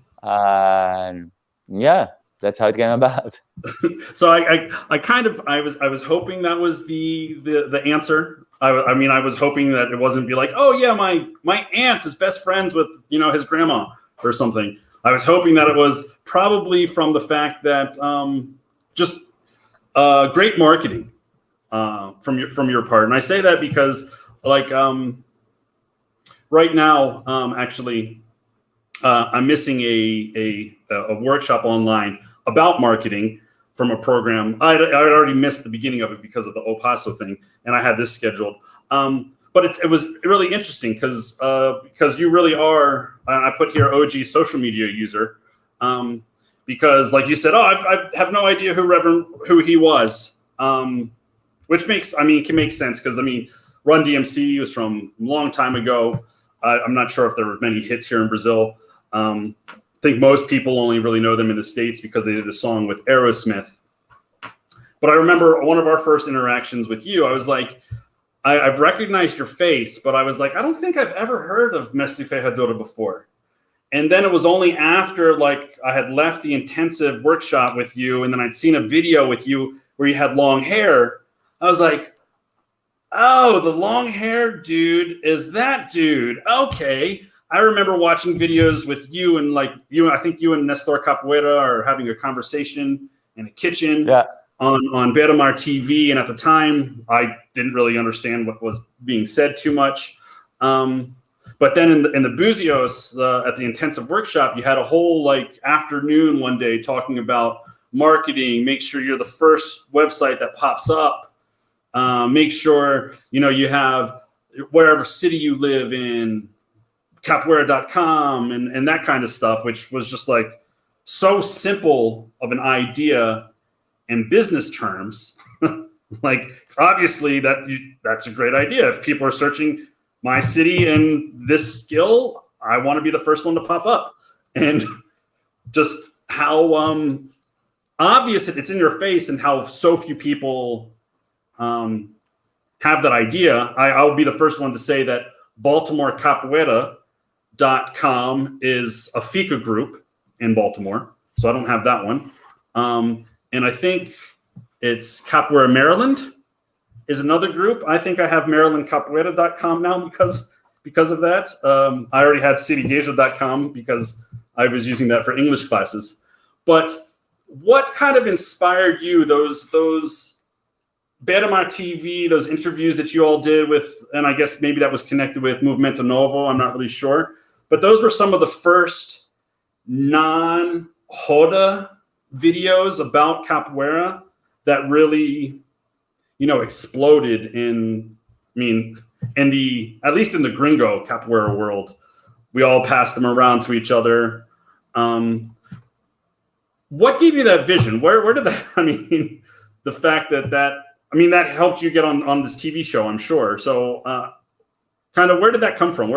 yeah, that's how it came about. So I was hoping that was the answer. I mean, I was hoping that it wasn't be like, oh yeah, my aunt is best friends with his grandma or something. I was hoping that it was probably from the fact that just great marketing from your part. And I say that because like right now actually I'm missing a workshop online about marketing from a program. I'd already missed the beginning of it because of the El Paso thing, and I had this scheduled. But it was really interesting because you really are, I put here OG social media user, because like you said, I have no idea who he was, which can make sense, because Run DMC was from a long time ago. I'm not sure if there were many hits here in Brazil. I think most people only really know them in the States because they did a song with Aerosmith. But I remember one of our first interactions with you, I was like, I've recognized your face, but I was like, I don't think I've ever heard of Mestre Ferradura before. And then it was only after like I had left the intensive workshop with you, and then I'd seen a video with you where you had long hair. I was like, oh, the long hair dude is that dude. Okay. I remember watching videos with you, and like I think you and Nestor Capoeira are having a conversation in a kitchen. Yeah. On BdA TV, and at the time I didn't really understand what was being said too much. But then in the Buzios, at the intensive workshop, you had a whole like afternoon one day talking about marketing. Make sure you're the first website that pops up. Make sure you have wherever city you live in, capoeira.com and that kind of stuff, which was just like so simple of an idea in business terms. Like obviously that's a great idea. If people are searching my city and this skill, I want to be the first one to pop up. And just how obvious it's in your face, and how so few people have that idea. I'll be the first one to say that BaltimoreCapoeira.com is a FICA group in Baltimore, so I don't have that one. And I think it's Capoeira Maryland is another group. I think I have MarylandCapoeira.com now because of that. I already had CityGeisha.com because I was using that for English classes. But what kind of inspired you, those BdA TV, those interviews that you all did with, and I guess maybe that was connected with Movimento Novo, I'm not really sure. But those were some of the first non-Roda videos about capoeira that really, exploded at least in the gringo capoeira world. We all passed them around to each other. What gave you that vision? Where did that, the fact that helped you get on this TV show, I'm sure. So kind of where did that come from?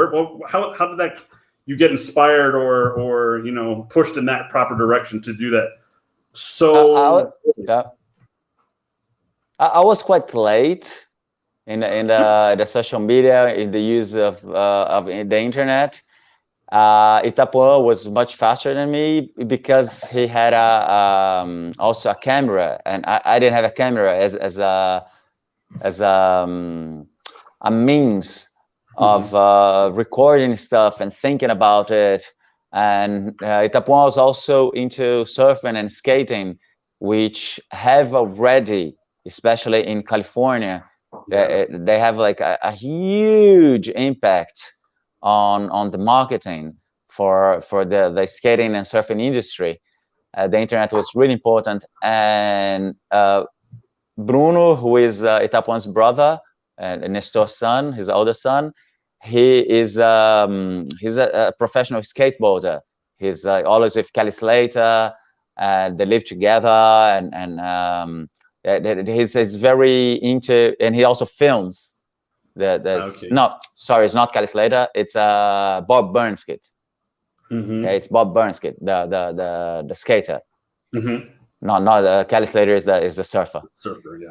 How did that, you get inspired or pushed in that proper direction to do that? So I was quite late in the social media, in the use of the internet. Itapuã was much faster than me because he had also a camera, and I didn't have a camera as a means of recording stuff and thinking about it. And Itapuã was also into surfing and skating, which have already, especially in California, they have like a huge impact on the marketing for the skating and surfing industry. The internet was really important, and Bruno, who is Itapuan's brother, Nestor's son, his older son, he's a professional skateboarder. He's always with Kelly Slater, and they live together, and he's very into, and he also films. No, sorry, it's not Kelly Slater. It's Bob Burnskit. Okay, it's Bob Burnskit, the skater. Not Kelly Slater is the surfer.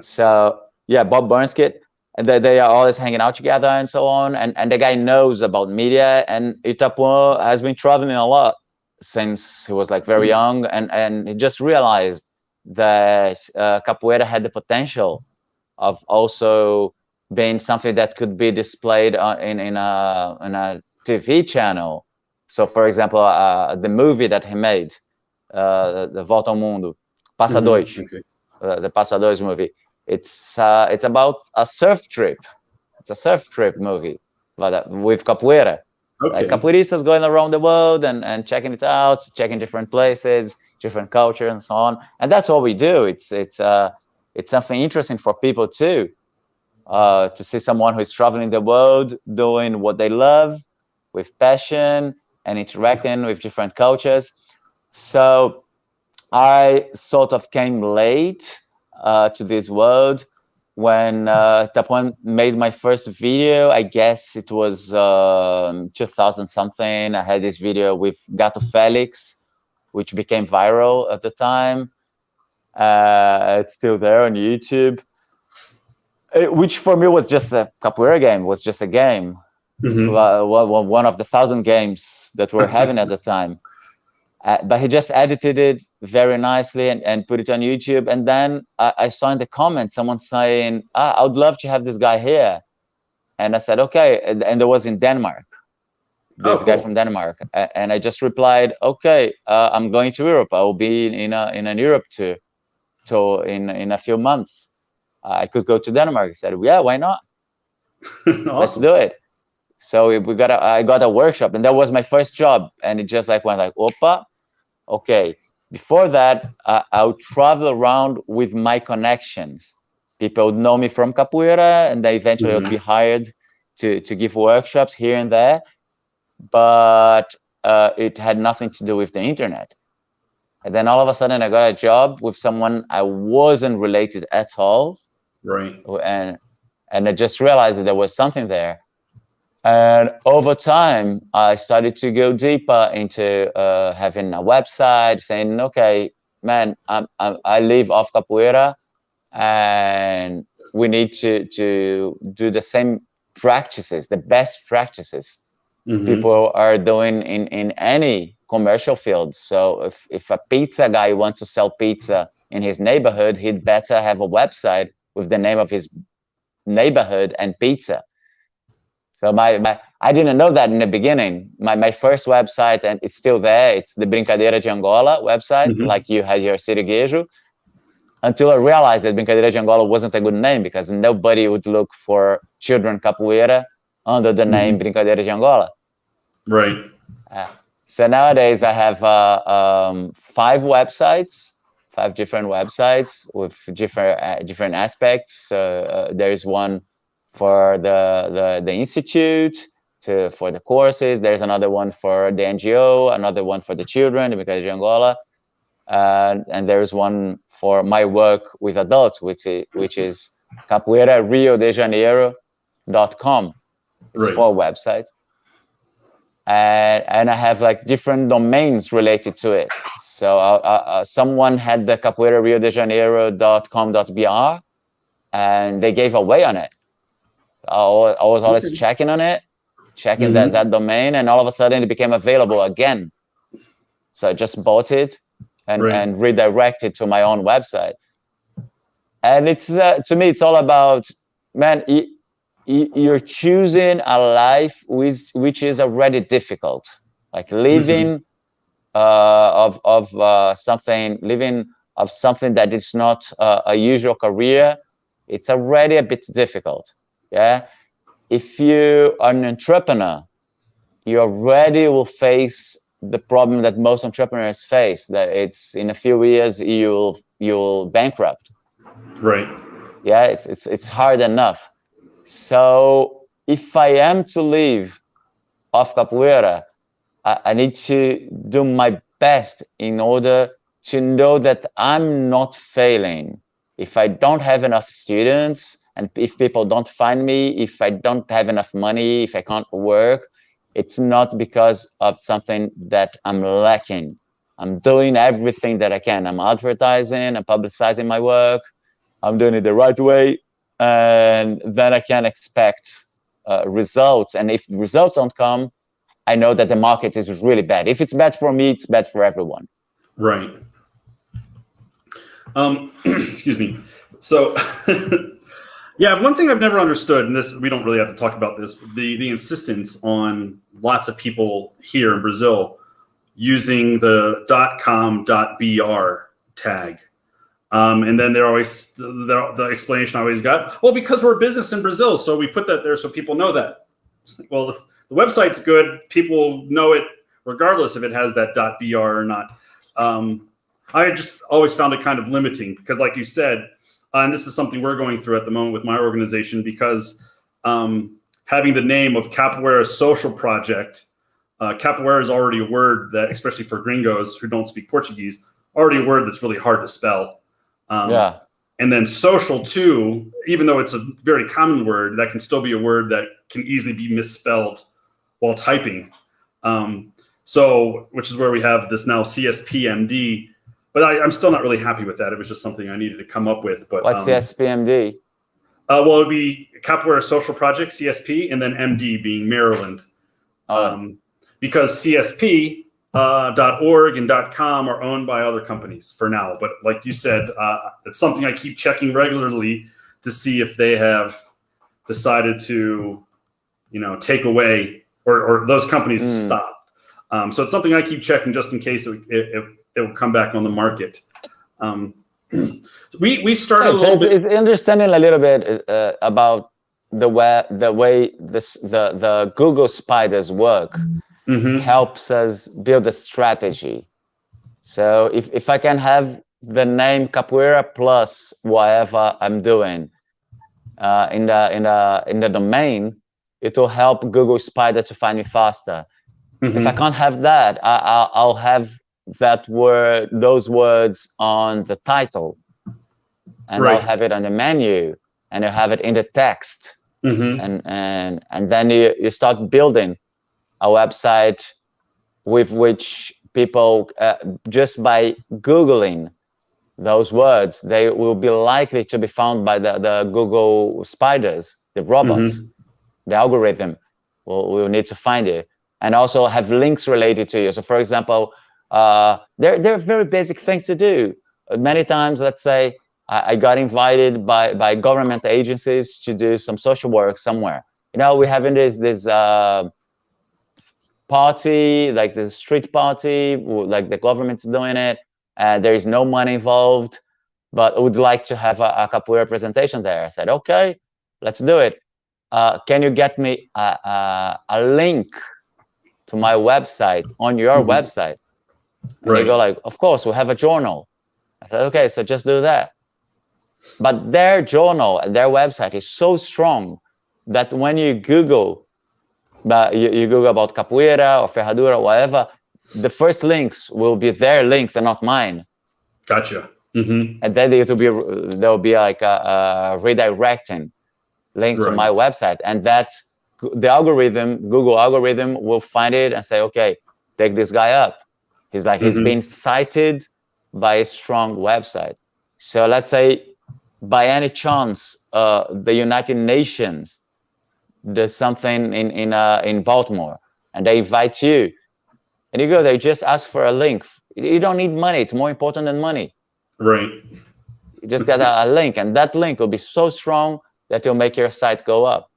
So yeah, Bob Burnskit, and they are always hanging out together and so on. And the guy knows about media, and Itapuan has been traveling a lot since he was like very young, and he just realized that capoeira had the potential of also being something that could be displayed in a TV channel. So, for example, the movie that he made, the Volta ao Mundo, Passa Dois, the Passa Dois movie. It's about a surf trip. It's a surf trip movie, but with capoeira. Like capoeiristas going around the world and checking it out, checking different places, different culture, and so on. And that's what we do. It's something interesting for people too, to see someone who is traveling the world doing what they love with passion and interacting with different cultures. So I sort of came late to this world when Itapuan made my first video. I guess it was 2000 something. I had this video with Gato Felix, which became viral at the time. It's still there on YouTube, which for me was just a capoeira game, was just a game. One of the 1,000 games that we're having at the time. But he just edited it very nicely and put it on YouTube. And then I saw in the comments someone saying, I would love to have this guy here. And I said, okay. And it was in Denmark, this guy from Denmark. And I just replied, okay, I'm going to Europe. I will be in an Europe tour in a few months. I could go to Denmark. He said, yeah, why not? Awesome. Let's do it. So I got a workshop, and that was my first job. And it just like went like, opa, okay. Before that, I would travel around with my connections. People would know me from capoeira, and they eventually would be hired to give workshops here and there. But it had nothing to do with the internet. And then all of a sudden, I got a job with someone I wasn't related at all. Right. And I just realized that there was something there. And over time, I started to go deeper into having a website, saying, okay, man, I live off capoeira, and we need to do the same practices, the best practices people are doing in any commercial field. So if a pizza guy wants to sell pizza in his neighborhood, he'd better have a website with the name of his neighborhood and pizza. So I didn't know that in the beginning. My first website, and it's still there, it's the Brincadeira de Angola website, like you had your Siriguejo, until I realized that Brincadeira de Angola wasn't a good name, because nobody would look for children capoeira under the name Brincadeira de Angola. Right. So nowadays I have 5 websites, 5 different websites with different aspects. There is one for the institute, for the courses. There's another one for the NGO, another one for the children, the Brincadeira de Angola, and there's one for my work with adults, which is capoeirariodejaneiro.com. It's 4 websites, and I have like different domains related to it. So someone had the capoeirariodejaneiro.com.br, and they gave away on it. I was always checking on it, checking that domain, and all of a sudden it became available again. So I just bought it and redirected to my own website. And it's to me, it's all about, man, you're choosing a life which is already difficult, like living living of something that is not a usual career, it's already a bit difficult. Yeah, if you are an entrepreneur, you already will face the problem that most entrepreneurs face, that it's in a few years you'll bankrupt. Right. Yeah, it's hard enough. So if I am to live off capoeira, I need to do my best in order to know that I'm not failing. If I don't have enough students, and if people don't find me, if I don't have enough money, if I can't work, it's not because of something that I'm lacking. I'm doing everything that I can. I'm advertising, I'm publicizing my work, I'm doing it the right way, and then I can expect results. And if results don't come, I know that the market is really bad. If it's bad for me, it's bad for everyone. Right. Excuse me. So, yeah, one thing I've never understood, and this we don't really have to talk about this, the insistence on lots of people here in Brazil using the .com.br tag. And then they're always the explanation I always got, well, because we're a business in Brazil, so we put that there so people know that. Well, if the website's good, people know it regardless if it has that .br or not. I just always found it kind of limiting because, like you said, and this is something we're going through at the moment with my organization, because having the name of Capoeira Social Project, Capoeira is already a word that, especially for gringos who don't speak Portuguese, already a word that's really hard to spell. Yeah. And then social too, even though it's a very common word, that can still be a word that can easily be misspelled while typing. So, which is where we have this now CSPMD, but I'm still not really happy with that. It was just something I needed to come up with. But what's CSPMD? Well, it'd be Capoeira Social Project, CSP, and then MD being Maryland. Because CSP .org and .com are owned by other companies for now. But like you said, it's something I keep checking regularly to see if they have decided to, take away or those companies stop. So it's something I keep checking just in case it will come back on the market. We started a little bit. It's understanding a little bit about the way the Google spiders work. Helps us build a strategy. So if I can have the name Capoeira plus whatever I'm doing in the domain, it will help Google Spider to find me faster. If I can't have that, I'll have those words on the title, and I'll have it on the menu, and I'll have it in the text, and then you start building a website with which people, just by Googling those words, they will be likely to be found by the Google spiders, the robots, the algorithm will need to find it, and also have links related to you. So for example, there are very basic things to do. Many times, let's say, I got invited by government agencies to do some social work somewhere. We're having this party, like the street party, like the government's doing it, and there is no money involved, but I would like to have a capoeira presentation there. I said, okay, let's do it. Can you get me a link to my website on your website? And they go like, of course, we have a journal. I said, okay, so just do that. But their journal and their website is so strong that when you Google, you Google about Capoeira or Ferradura or whatever, the first links will be their links and not mine. Gotcha. And then there will be like a redirecting link to my website, and that's the algorithm, Google algorithm, will find it and say, okay, take this guy up. He's being cited by a strong website. So let's say, by any chance, the United Nations does something in Baltimore, and they invite you, and you go there, just ask for a link. You don't need money. It's more important than money. Right. You just get a link, and that link will be so strong that you'll make your site go up.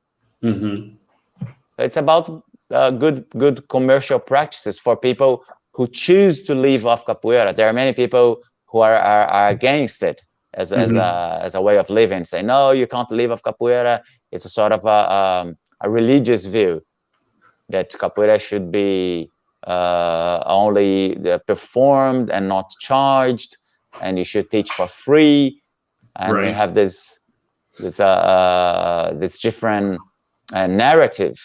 It's about good commercial practices for people who choose to live off capoeira. There are many people who are against it as a way of living, say, no, you can't live of capoeira. It's a sort of a religious view that capoeira should be only performed and not charged, and you should teach for free. And we have this different narrative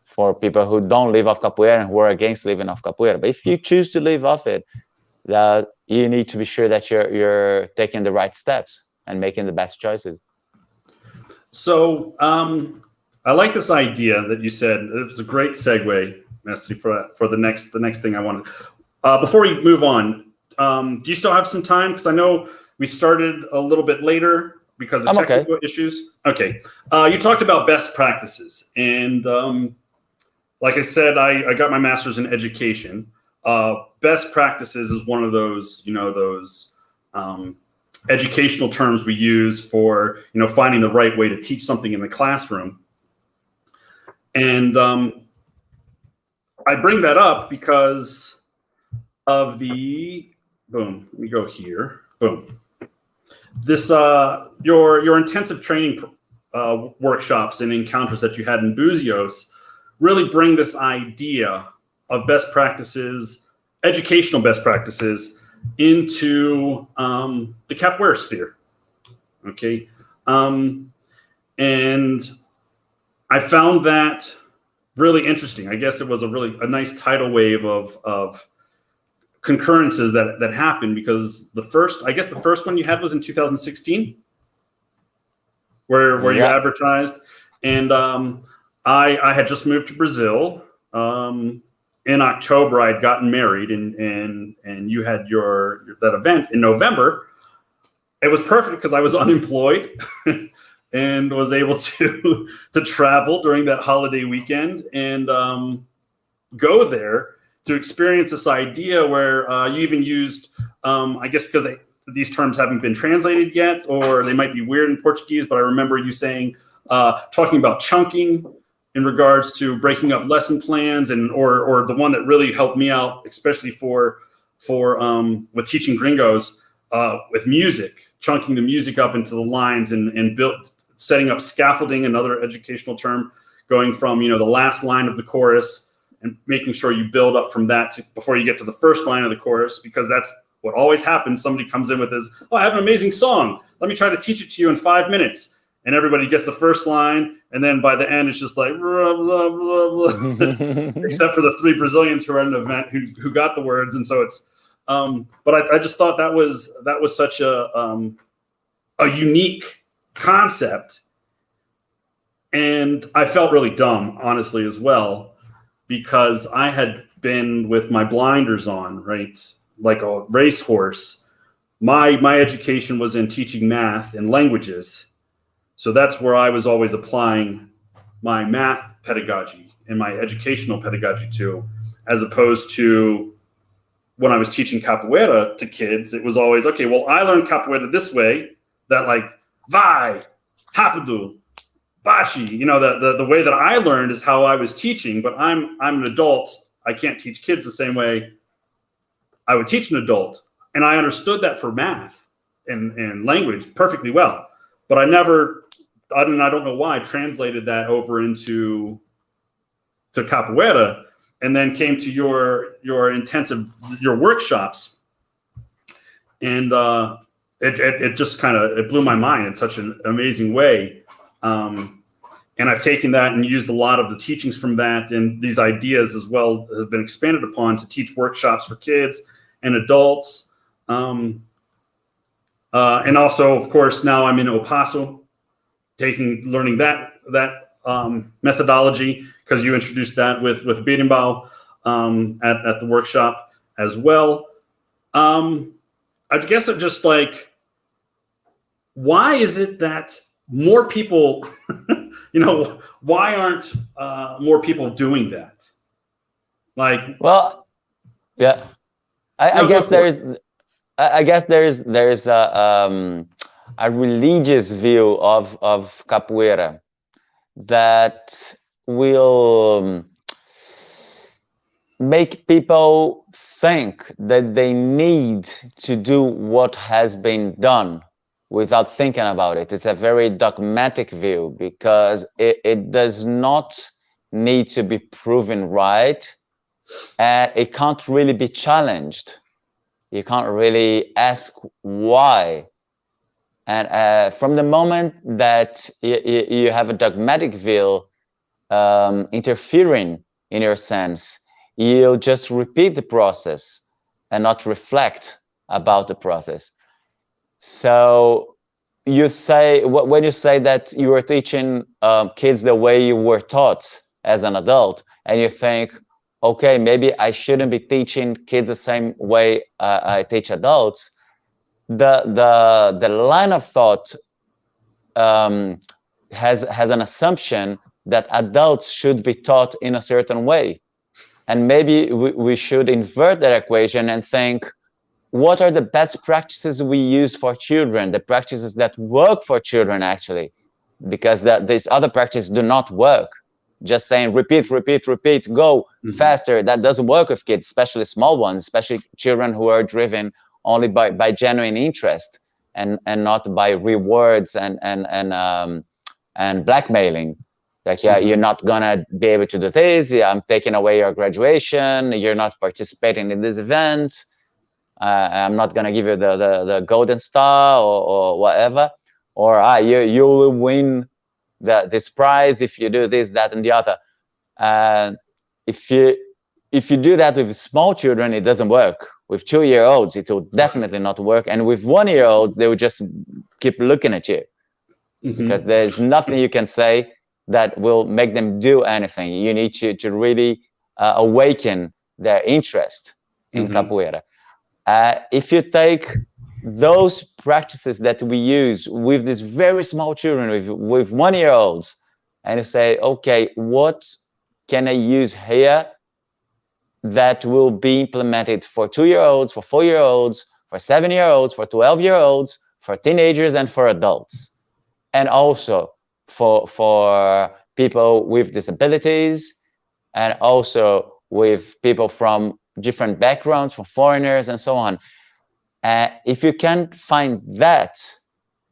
for people who don't live off capoeira and who are against living off capoeira. But if you choose to live off it, that you need to be sure that you're taking the right steps and making the best choices. So I like this idea that you said. It was a great segue, Mestre, for the next thing I wanted. Before we move on, do you still have some time? Because I know we started a little bit later because of technical issues. Okay. You talked about best practices, and like I said, I got my master's in education. Best practices is one of those, those educational terms we use for, finding the right way to teach something in the classroom. And I bring that up because of the, boom, let me go here, boom. This, your intensive training workshops and encounters that you had in Buzios really bring this idea of best practices, educational best practices, into the capoeira sphere. Okay. And I found that really interesting. I guess it was a nice tidal wave of concurrences that happened, because the first one you had was in 2016, where you advertised, and I had just moved to Brazil. In October, I had gotten married, and you had that event in November. It was perfect because I was unemployed and was able to travel during that holiday weekend and go there to experience this idea where you even used, I guess because these terms haven't been translated yet, or they might be weird in Portuguese, but I remember you saying, talking about chunking in regards to breaking up lesson plans, and or the one that really helped me out, especially for with teaching gringos, with music, chunking the music up into the lines and setting up scaffolding, another educational term, going from the last line of the chorus and making sure you build up from that before you get to the first line of the chorus, because that's what always happens. Somebody comes in with this, oh, I have an amazing song, let me try to teach it to you in 5 minutes. And everybody gets the first line, and then by the end, it's just like, blah, blah, blah, blah. Except for the 3 Brazilians who are in the event who got the words. And so it's, but I just thought that was such a unique concept. And I felt really dumb, honestly, as well, because I had been with my blinders on, right? Like a racehorse. My education was in teaching math and languages. So that's where I was always applying my math pedagogy and my educational pedagogy to, as opposed to when I was teaching capoeira to kids, it was always, okay, well, I learned capoeira this way, that like, vai, rápido, bashi, the way that I learned is how I was teaching, but I'm an adult. I can't teach kids the same way I would teach an adult. And I understood that for math and language perfectly well. But I don't know why I translated that over to capoeira, and then came to your workshops, and it just it blew my mind in such an amazing way. And I've taken that and used a lot of the teachings from that, and these ideas as well have been expanded upon to teach workshops for kids and adults. And also, of course, now I'm in El Paso, learning that methodology, because you introduced that with BdA at the workshop as well. I guess I'm just like, why is it that more people, why aren't more people doing that? Like, well, yeah, I guess there is a religious view of capoeira that will make people think that they need to do what has been done without thinking about it. It's a very dogmatic view, because it does not need to be proven right, and it can't really be challenged. You can't really ask why. And from the moment that you have a dogmatic view interfering in your sense, you'll just repeat the process and not reflect about the process. So you say, when you say that you are teaching kids the way you were taught as an adult, and you think, okay, maybe I shouldn't be teaching kids the same way I teach adults, the line of thought has an assumption that adults should be taught in a certain way. And maybe we should invert that equation and think, what are the best practices we use for children, the practices that work for children, actually, because these other practices do not work. Just saying repeat, repeat, repeat, go faster, that doesn't work with kids, especially small ones, especially children who are driven only by genuine interest and not by rewards and blackmailing. Like, yeah, you're not gonna be able to do this, yeah, I'm taking away your graduation, you're not participating in this event, I'm not gonna give you the golden star or whatever, or you will win this prize if you do this, that, and the other. And if you do that with small children, it doesn't work. With 2-year-olds, it will definitely not work, and with 1-year-olds, they will just keep looking at you, because there's nothing you can say that will make them do anything. You need to really awaken their interest in capoeira. If you take those practices that we use with these very small children, with 1-year-olds, and you say, okay, what can I use here that will be implemented for 2-year-olds, for 4-year-olds, for 7-year-olds, for 12-year-olds, for teenagers, and for adults, and also for people with disabilities, and also with people from different backgrounds, from foreigners, and so on. If you can find that,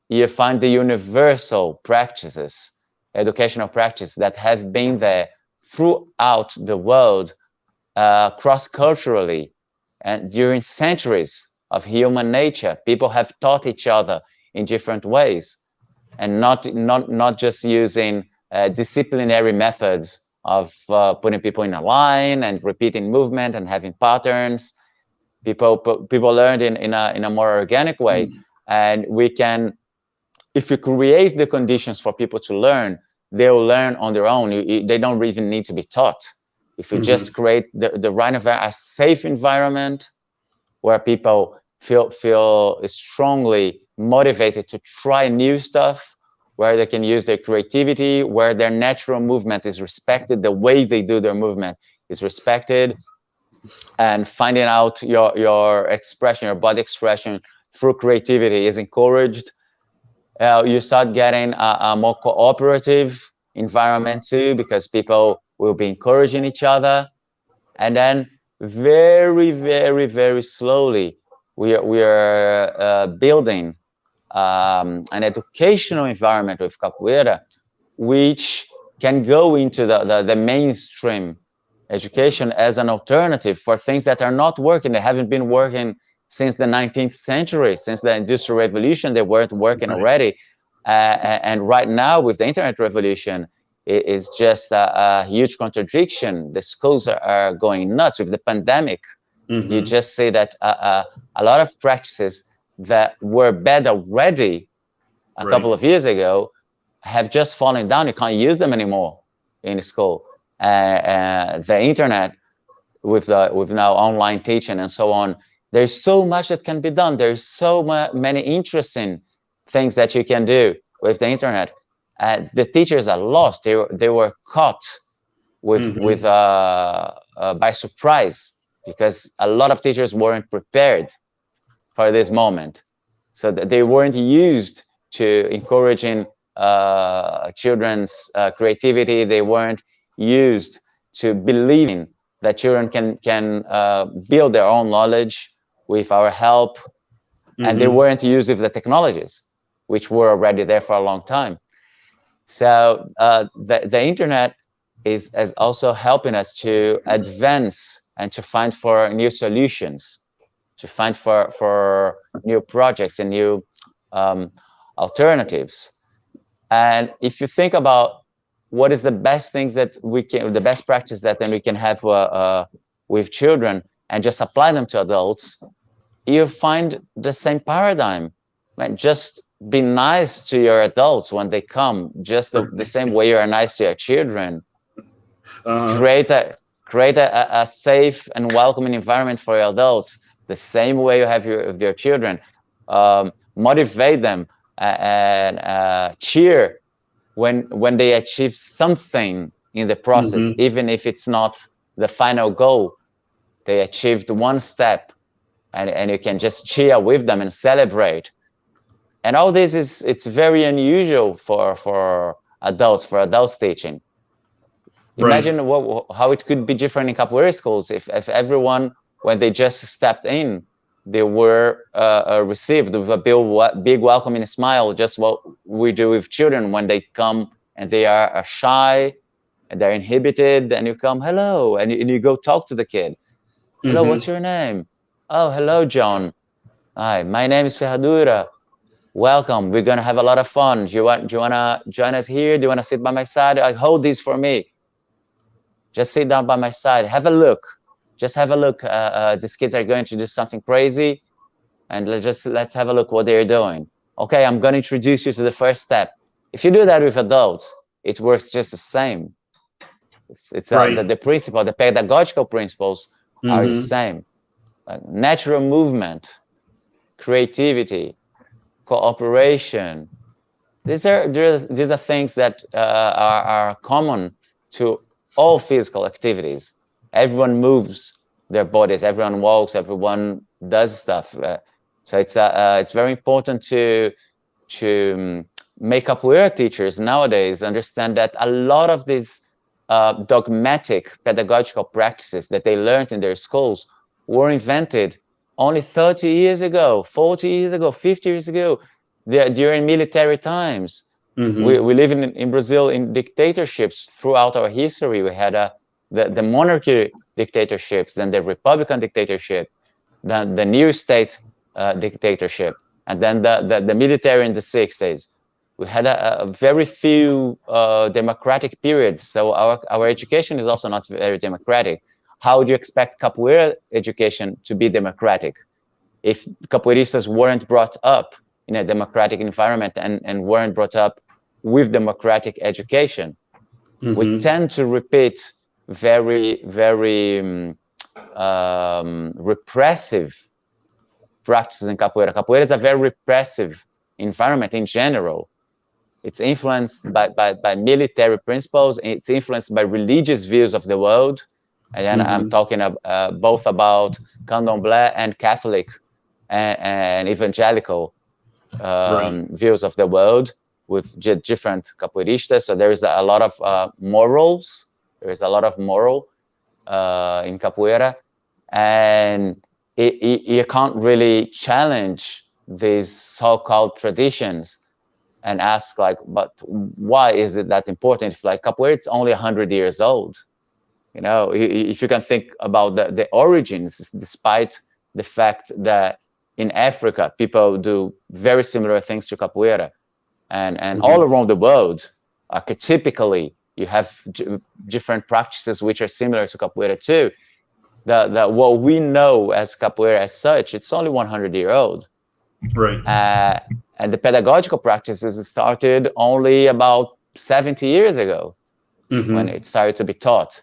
you find the universal practices, educational practices that have been there throughout the world, cross-culturally, and during centuries of human nature. People have taught each other in different ways, and not just using disciplinary methods of putting people in a line and repeating movement and having patterns. People learned in a more organic way, and we can, if we create the conditions for people to learn, they will learn on their own. They don't even need to be taught. If we just create the right environment, a safe environment where people feel strongly motivated to try new stuff, where they can use their creativity, where their natural movement is respected, the way they do their movement is respected, and finding out your expression, your body expression through creativity is encouraged. You start getting a more cooperative environment too, because people will be encouraging each other. And then very, very, very slowly, we are building an educational environment with capoeira, which can go into the mainstream education as an alternative for things that are not working. They haven't been working since the 19th century, since the Industrial Revolution. They weren't working already. And right now, with the Internet revolution, it is just a huge contradiction. The schools are going nuts with the pandemic. You just say that a lot of practices that were bad already a couple of years ago have just fallen down. You can't use them anymore in school. The internet, with now online teaching and so on, there's so much that can be done. There's so many interesting things that you can do with the internet. The teachers are lost. They were caught by surprise, because a lot of teachers weren't prepared for this moment. So they weren't used to encouraging children's creativity. They weren't used to believing that children can build their own knowledge with our help, and they weren't used with the technologies, which were already there for a long time. So the internet is also helping us to advance and to find for new solutions, to find for new projects and new alternatives. And if you think about what is the best things that the best practice that then we can have with children and just apply them to adults, you find the same paradigm. Right? Just be nice to your adults when they come, just the same way you are nice to your children. Create a safe and welcoming environment for your adults, the same way you have your children. Motivate them and cheer when they achieve something in the process, even if it's not the final goal. They achieved one step, and you can just cheer with them and celebrate. And all this it's very unusual for adults teaching. Imagine how it could be different in capoeira schools if everyone, when they just stepped in, they were received with a big welcoming smile, just what we do with children when they come and they are shy and they're inhibited, and you come, hello, and you go talk to the kid. Hello, what's your name? Oh, hello, John. Hi, my name is Ferradura. Welcome. We're gonna have a lot of fun. Do you wanna join us here? Do you wanna sit by my side? Hold this for me. Just sit down by my side. Have a look. Just have a look. These kids are going to do something crazy, and let's have a look what they're doing. Okay, I'm gonna introduce you to the first step. If you do that with adults, it works just the same. It's the principle, the pedagogical principles are the same. Like natural movement, creativity, cooperation. These are things that are common to all physical activities. Everyone moves their bodies, everyone walks, everyone does stuff. So it's very important to make capoeira teachers nowadays understand that a lot of these dogmatic pedagogical practices that they learned in their schools were invented only 30 years ago, 40 years ago, 50 years ago, during military times. We live in Brazil in dictatorships throughout our history. We had the monarchy dictatorships, then the republican dictatorship, then the new state dictatorship, and then the military in the 60s. We had a very few democratic periods, so our education is also not very democratic. How do you expect capoeira education to be democratic if capoeiristas weren't brought up in a democratic environment and weren't brought up with democratic education? We tend to repeat very, very repressive practices in capoeira. Capoeira is a very repressive environment in general. It's influenced by military principles. It's influenced by religious views of the world. And I'm talking both about candomblé and Catholic and evangelical views of the world with different capoeiristas. So there is a lot of morals. There is a lot of moral in capoeira, and you can't really challenge these so-called traditions and ask, like, but why is it that important? If like capoeira, it's only 100 years old. You know, if you can think about the origins, despite the fact that in Africa, people do very similar things to capoeira, and all around the world, archetypically, you have different practices which are similar to capoeira too. What we know as capoeira as such, it's only 100-year-old. Right. And the pedagogical practices started only about 70 years ago when it started to be taught.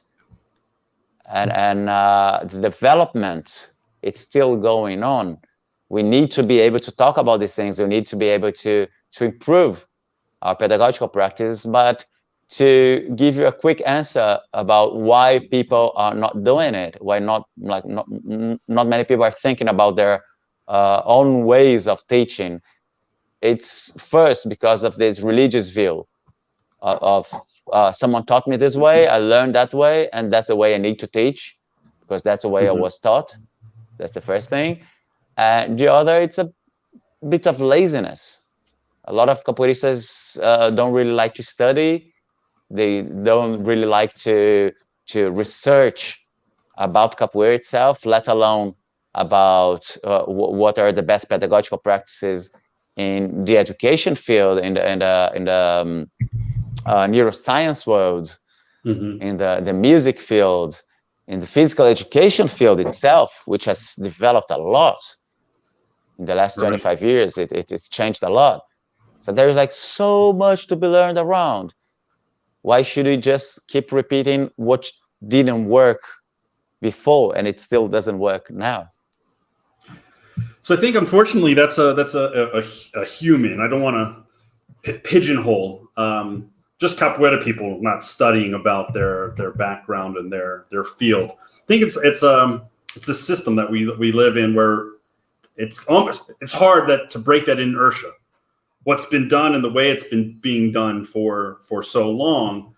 And the development, it's still going on. We need to be able to talk about these things. We need to be able to improve our pedagogical practices. But to give you a quick answer about why people are not doing it, why not many people are thinking about their own ways of teaching, it's first because of this religious view of someone taught me this way, I learned that way, and that's the way I need to teach. because that's the way I was taught. That's the first thing. And the other, it's a bit of laziness. A lot of capoeiristas don't really like to study. They don't really like to research about capoeira itself, let alone about what are the best pedagogical practices in the education field, in the neuroscience world, in the music field, in the physical education field itself, which has developed a lot in the last 25 years. It's changed a lot. So there's like so much to be learned around. Why should we just keep repeating what didn't work before and it still doesn't work now? So I think, unfortunately, that's a human. I don't want to pigeonhole just capoeira people not studying about their background and their field. I think it's a system that we live in where it's hard to break that inertia. What's been done and the way it's been being done for so long.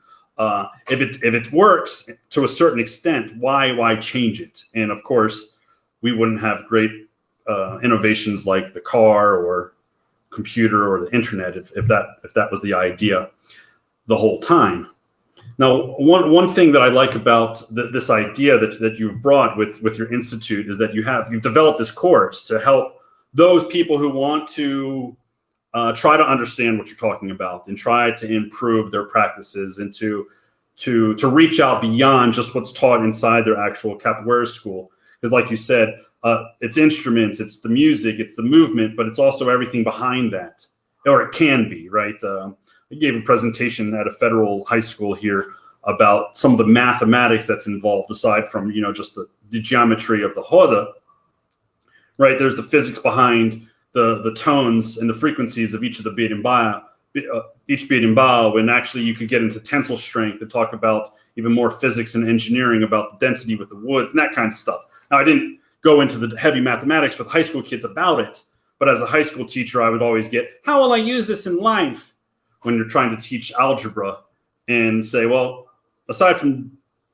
If it works to a certain extent, why change it? And of course, we wouldn't have great innovations like the car or computer or the internet if that was the idea the whole time. Now, one thing that I like about this idea that you've brought with your institute is that you've developed this course to help those people who want to try to understand what you're talking about and try to improve their practices and to reach out beyond just what's taught inside their actual capoeira school. Because like you said, it's instruments, it's the music, it's the movement, but it's also everything behind that, or it can be, right? I gave a presentation at a federal high school here about some of the mathematics that's involved, aside from, just the geometry of the roda, right? There's the physics behind the tones and the frequencies of each of the berimbau, each berimbau, and actually you could get into tensile strength and talk about even more physics and engineering about the density with the woods and that kind of stuff. Now, I didn't go into the heavy mathematics with high school kids about it, but as a high school teacher, I would always get, how will I use this in life? When you're trying to teach algebra and say, well, aside from,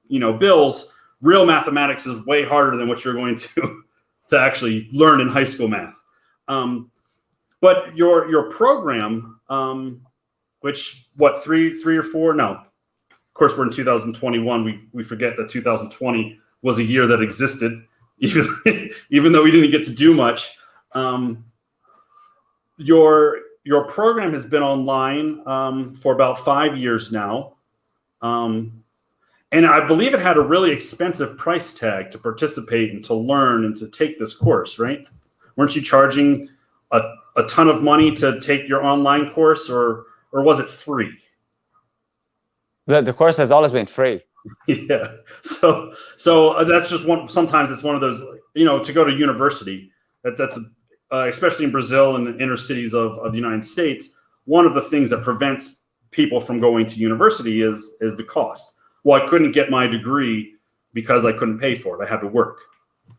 bills, real mathematics is way harder than what you're going to actually learn in high school math. But your program, which three or four? No, of course we're in 2021. We forget that 2020 was a year that existed, even though we didn't get to do much. Your program has been online for about 5 years now. And I believe it had a really expensive price tag to participate and to learn and to take this course, right? Weren't you charging a ton of money to take your online course, or was it free? The course has always been free. Yeah. So that's just one. Sometimes it's one of those, to go to university. That's especially in Brazil and the inner cities of the United States. One of the things that prevents people from going to university is the cost. Well, I couldn't get my degree because I couldn't pay for it. I had to work.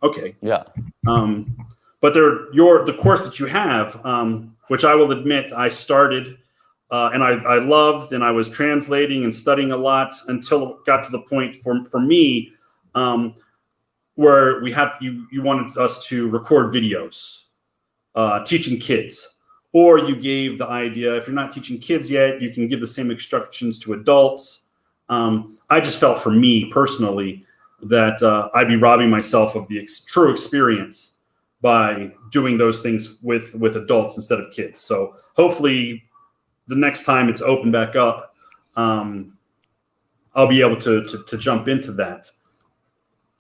Okay. Yeah. But the course that you have, which I will admit I started and I loved, and I was translating and studying a lot until it got to the point for me where you wanted us to record videos teaching kids, or you gave the idea, if you're not teaching kids yet, you can give the same instructions to adults. I just felt, for me personally, that I'd be robbing myself of the true experience by doing those things with adults instead of kids. So hopefully the next time it's open back up, I'll be able to jump into that.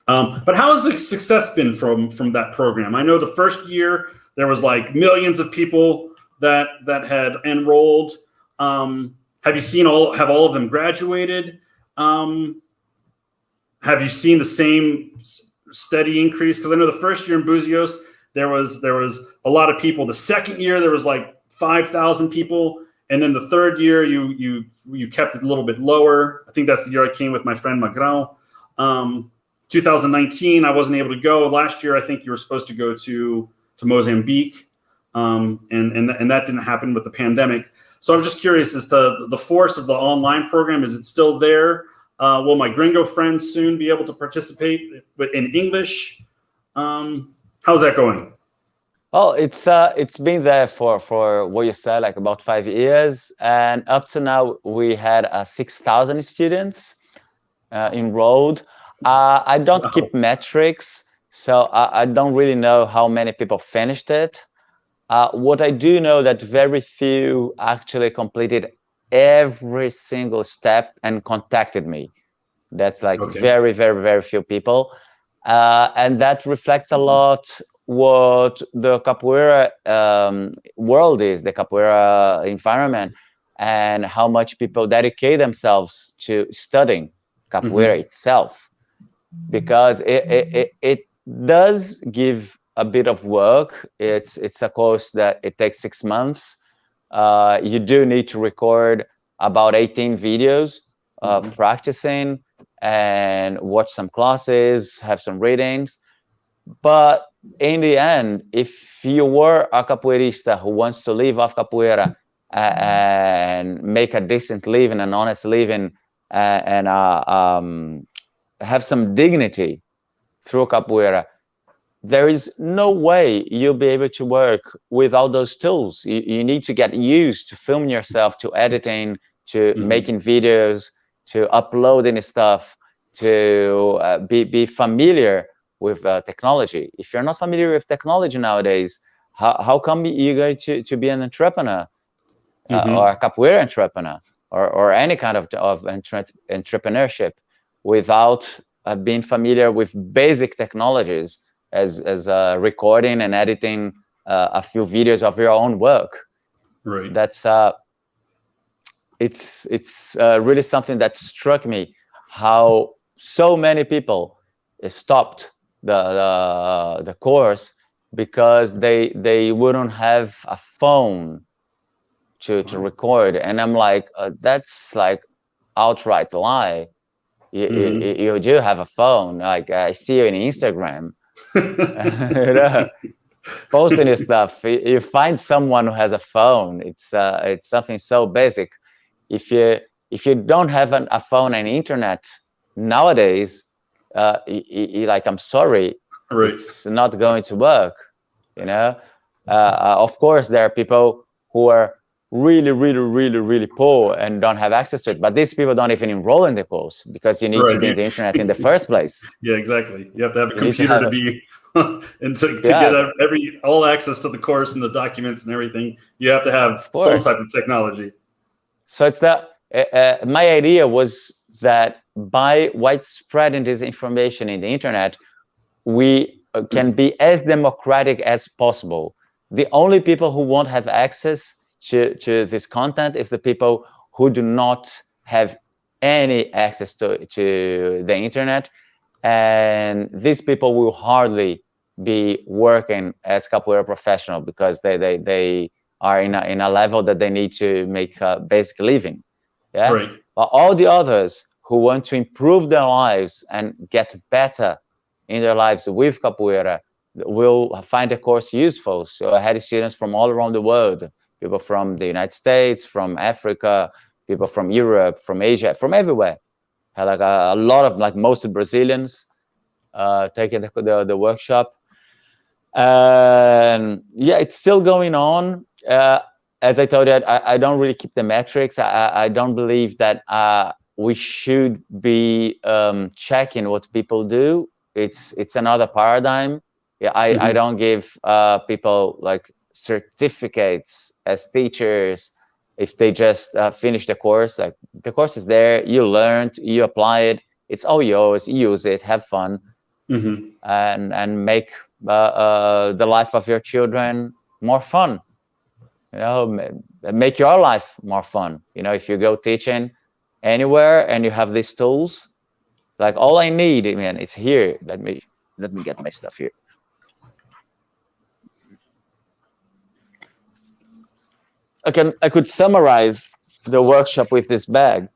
But how has the success been from that program? I know the first year there was like millions of people that had enrolled. Have you seen have all of them graduated? Have you seen the same steady increase? Because I know the first year in Buzios, there was a lot of people. The second year, there was like 5,000 people. And then the third year, you kept it a little bit lower. I think that's the year I came with my friend Magrão. 2019, I wasn't able to go. Last year, I think you were supposed to go to Mozambique. And that didn't happen with the pandemic. So I'm just curious as to the force of the online program. Is it still there? will my gringo friends soon be able to participate in English? How's that going? Oh, it's been there for what you said, like about 5 years, and up to now we had 6,000 students enrolled. I don't keep metrics, so I don't really know how many people finished it. What I do know that very few actually completed every single step and contacted me. That's like very, very, very few people. And that reflects a lot what the capoeira world is, the capoeira environment, and how much people dedicate themselves to studying capoeira itself, because it does give a bit of work. It's a course that it takes 6 months. You do need to record about 18 videos practicing and watch some classes, have some readings. But in the end, if you were a capoeirista who wants to live off capoeira and make a decent living, an honest living, and have some dignity through capoeira, there is no way you'll be able to work without those tools. You need to get used to filming yourself, to editing, to making videos, to uploading stuff, to be familiar with technology. If you're not familiar with technology nowadays, how come you're going to be an entrepreneur or a capoeira entrepreneur or any kind of entrepreneurship without being familiar with basic technologies as recording and editing a few videos of your own work? Right. That's it's really something that struck me, how so many people stopped the course because they wouldn't have a phone to record. And I'm like, that's like outright lie. You do have a phone. Like I see you in Instagram, you know, posting your stuff. You find someone who has a phone. It's something so basic. If you don't have a phone and internet nowadays, like, I'm sorry, it's not going to work. You know, of course there are people who are really, really, really, really poor and don't have access to it, but these people don't even enroll in the course because you need to be in the internet in the first place. Yeah, exactly. You have to have a computer to be and to get all access to the course and the documents and everything. You have to have some type of technology. So it's that my idea was that by widespreading this information in the internet, we can be as democratic as possible. The only people who won't have access to this content is the people who do not have any access to the internet, and these people will hardly be working as capoeira professional because they are in a level that they need to make a basic living. Yeah. Right. But all the others who want to improve their lives and get better in their lives with capoeira will find the course useful. So I had students from all around the world, people from the United States, from Africa, people from Europe, from Asia, from everywhere. Had like a lot of, like, mostly Brazilians taking the workshop. And yeah, it's still going on. As I told you, I don't really keep the metrics. I don't believe that we should be checking what people do. It's another paradigm. Yeah, I don't give people like certificates as teachers if they just finish the course. Like, the course is there, you learned, you apply it, it's all yours. Use it, have fun, and make the life of your children more fun. You know, make your life more fun. You know, if you go teaching anywhere and you have these tools, like, all I need, man, it's here. Let me get my stuff here. I could summarize the workshop with this bag.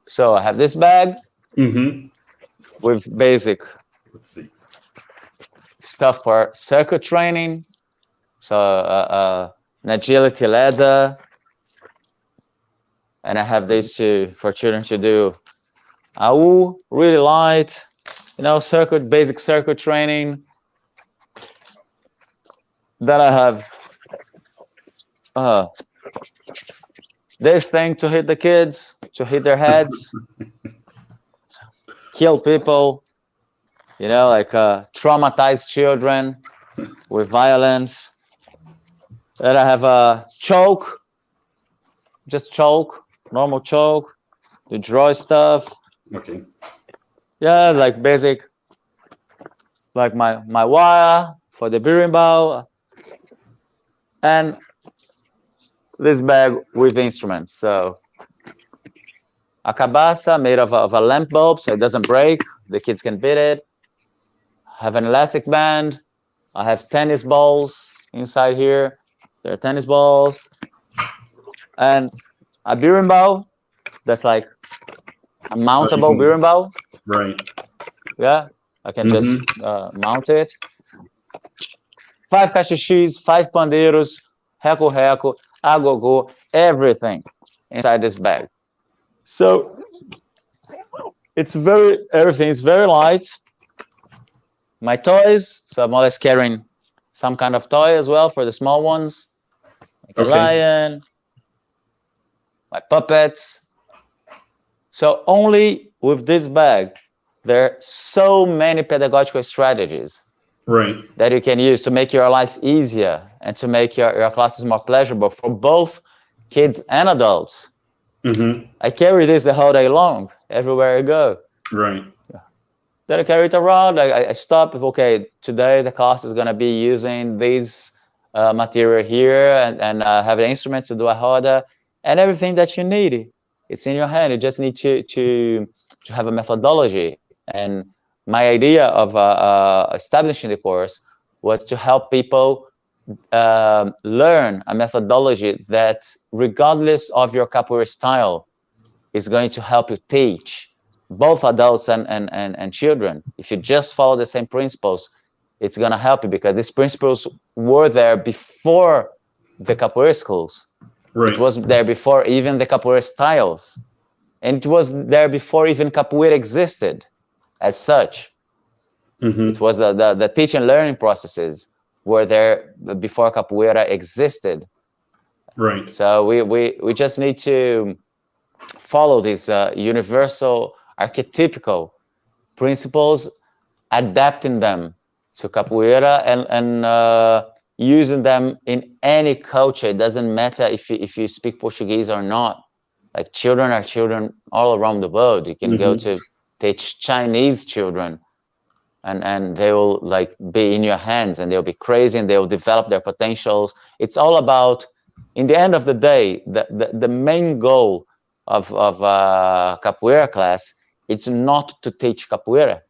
So I have this bag with basic. Let's see. stuff for circuit training. So an agility ladder. And I have this for children to do AU, really light, basic circuit training. Then I have this thing to hit the kids, to hit their heads, kill people, like traumatize children with violence. Then I have a choke, just choke, normal choke, to draw stuff. Okay. Yeah, like basic, like my wire for the berimbau, and this bag with instruments. So a cabaça made of a lamp bulb, so it doesn't break. The kids can beat it. I have an elastic band. I have tennis balls inside here. There are tennis balls. And a berimbau that's like a mountable berimbau. Right. Yeah, I can just mount it. 5 cachixis, 5 pandeiros, reco-reco, agogo, everything inside this bag. So everything is very light. My toys, so I'm always carrying some kind of toy as well for the small ones, like a lion, my puppets. So only with this bag, there are so many pedagogical strategies that you can use to make your life easier and to make your classes more pleasurable for both kids and adults. I carry this the whole day long, everywhere I go. Right. Then I carry it around. I stop. Okay, today the class is going to be using this material here and have the instruments to do a roda and everything that you need. It's in your hand. You just need to have a methodology. And my idea of establishing the course was to help people learn a methodology that, regardless of your capoeira style, is going to help you teach both adults and children. If you just follow the same principles, it's going to help you, because these principles were there before the capoeira schools. It was there before even the capoeira styles. And it was there before even capoeira existed as such. It was the teach and learning processes were there before capoeira existed. Right. So we just need to follow these universal archetypical principles, adapting them to capoeira and using them in any culture. It doesn't matter if you speak Portuguese or not. Like, children are children all around the world. You can go to teach Chinese children and they will like be in your hands, and they'll be crazy, and they'll develop their potentials. It's all about, in the end of the day, the main goal of capoeira class, it's not to teach capoeira.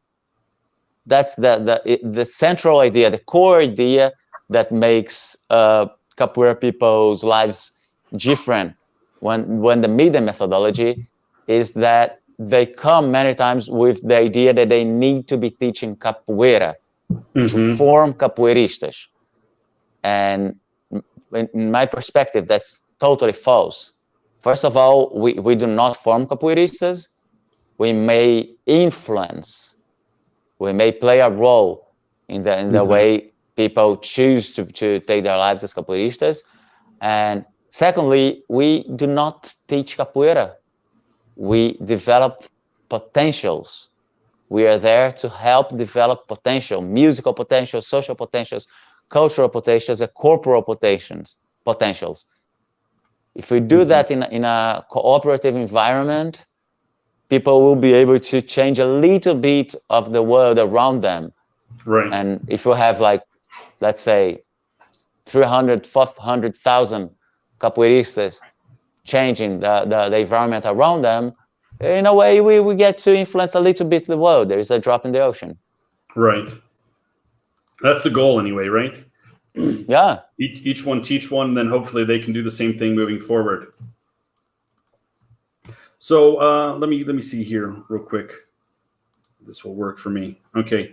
That's the central idea, the core idea that makes capoeira people's lives different when they meet the methodology, is that they come many times with the idea that they need to be teaching capoeira to form capoeiristas. And in my perspective, that's totally false. First of all, we do not form capoeiristas. We may influence, we may play a role in the way people choose to take their lives as capoeiristas. And secondly, we do not teach capoeira. We develop potentials. We are there to help develop potential, musical potentials, social potentials, cultural potentials, and corporal potentials. If we do that in a cooperative environment, people will be able to change a little bit of the world around them. Right. And if you have, like, let's say 300, 400,000 capoeiristas changing the environment around them, in a way we get to influence a little bit the world. There is a drop in the ocean. Right. That's the goal anyway, right? Yeah. Each one teach one, then hopefully they can do the same thing moving forward. So let me see here real quick. This will work for me. Okay.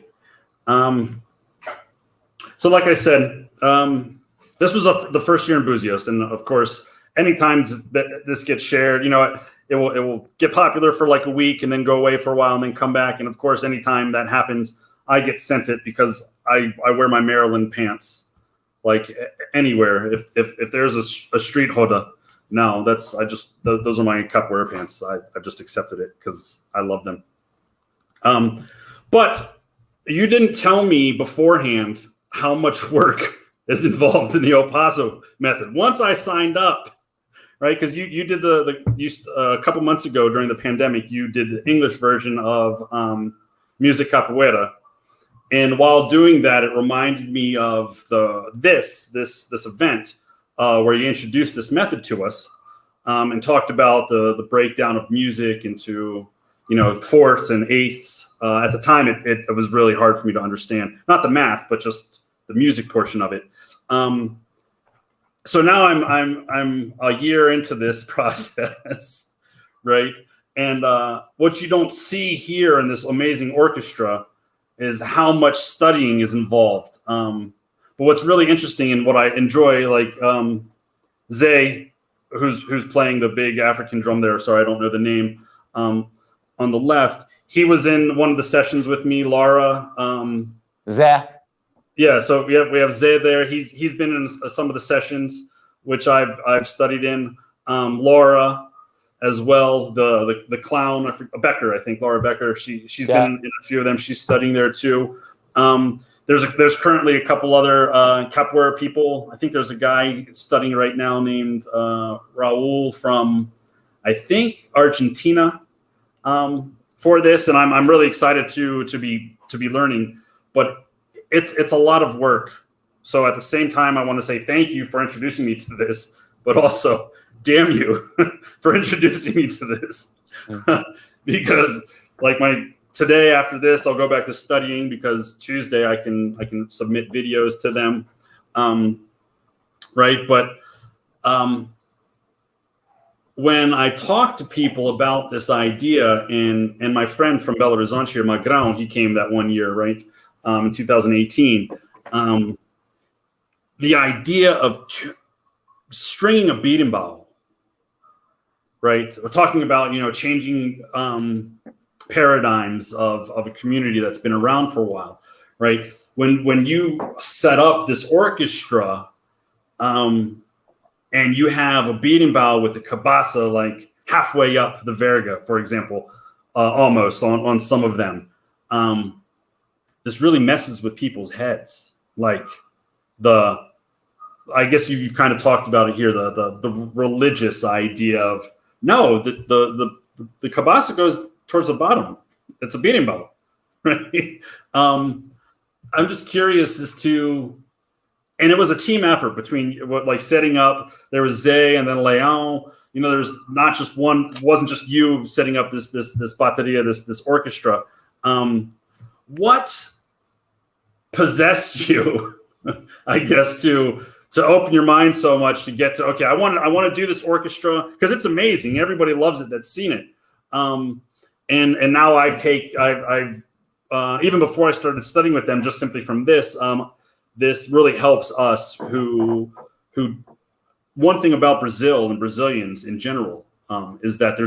So like I said, this was the first year in Buzios, and of course, anytime that this gets shared, you know, it will get popular for like a week and then go away for a while and then come back. And of course, anytime that happens, I get sent it because I wear my Maryland pants like anywhere. If there's a street hoda, no, those are my capoeira pants. I just accepted it because I love them. But you didn't tell me beforehand how much work is involved in the El Paso method. Once I signed up, right? Because you did a couple months ago during the pandemic, you did the English version of Music Capoeira. And while doing that, it reminded me of this event where you introduced this method to us and talked about the breakdown of music into, you know, fourths and eighths. At the time, it was really hard for me to understand, not the math, but just the music portion of it. So now I'm a year into this process, right? And what you don't see here in this amazing orchestra is how much studying is involved. But what's really interesting and what I enjoy, like Zay, who's playing the big African drum there. Sorry, I don't know the name. On the left, he was in one of the sessions with me. Laura. Zay. Yeah, so we have Zay there. He's been in some of the sessions which I've studied in. Laura as well, the clown, Becker, I think Laura Becker. She's been in a few of them. She's studying there too. There's currently a couple other capoeira people. I think there's a guy studying right now named Raul from, I think, Argentina for this, and I'm really excited to be learning. But it's a lot of work. So at the same time, I want to say thank you for introducing me to this, but also damn you for introducing me to this. Because like today after this, I'll go back to studying because Tuesday I can submit videos to them. Right. But when I talk to people about this idea, and my friend from Belo Horizonte here, Magrão, he came that one year, right? In 2018, the idea of stringing a berimbau, right? We're talking about, you know, changing paradigms of a community that's been around for a while, right? When you set up this orchestra, and you have a berimbau with the cabasa like halfway up the verga, for example, almost on some of them. This really messes with people's heads. Like I guess you've kind of talked about it here, the religious idea of, no, the cabasa goes towards the bottom. It's a berimbau, right? I'm just curious as to, and it was a team effort between like setting up, there was Zay and then Leon, you know, there's not just one, it wasn't just you setting up this bateria, this orchestra. What possessed you, I guess, to open your mind so much to get to, okay, I want to do this orchestra because it's amazing. Everybody loves it that's seen it. And now I've even before I started studying with them, just simply from this, this really helps us who one thing about Brazil and Brazilians in general is that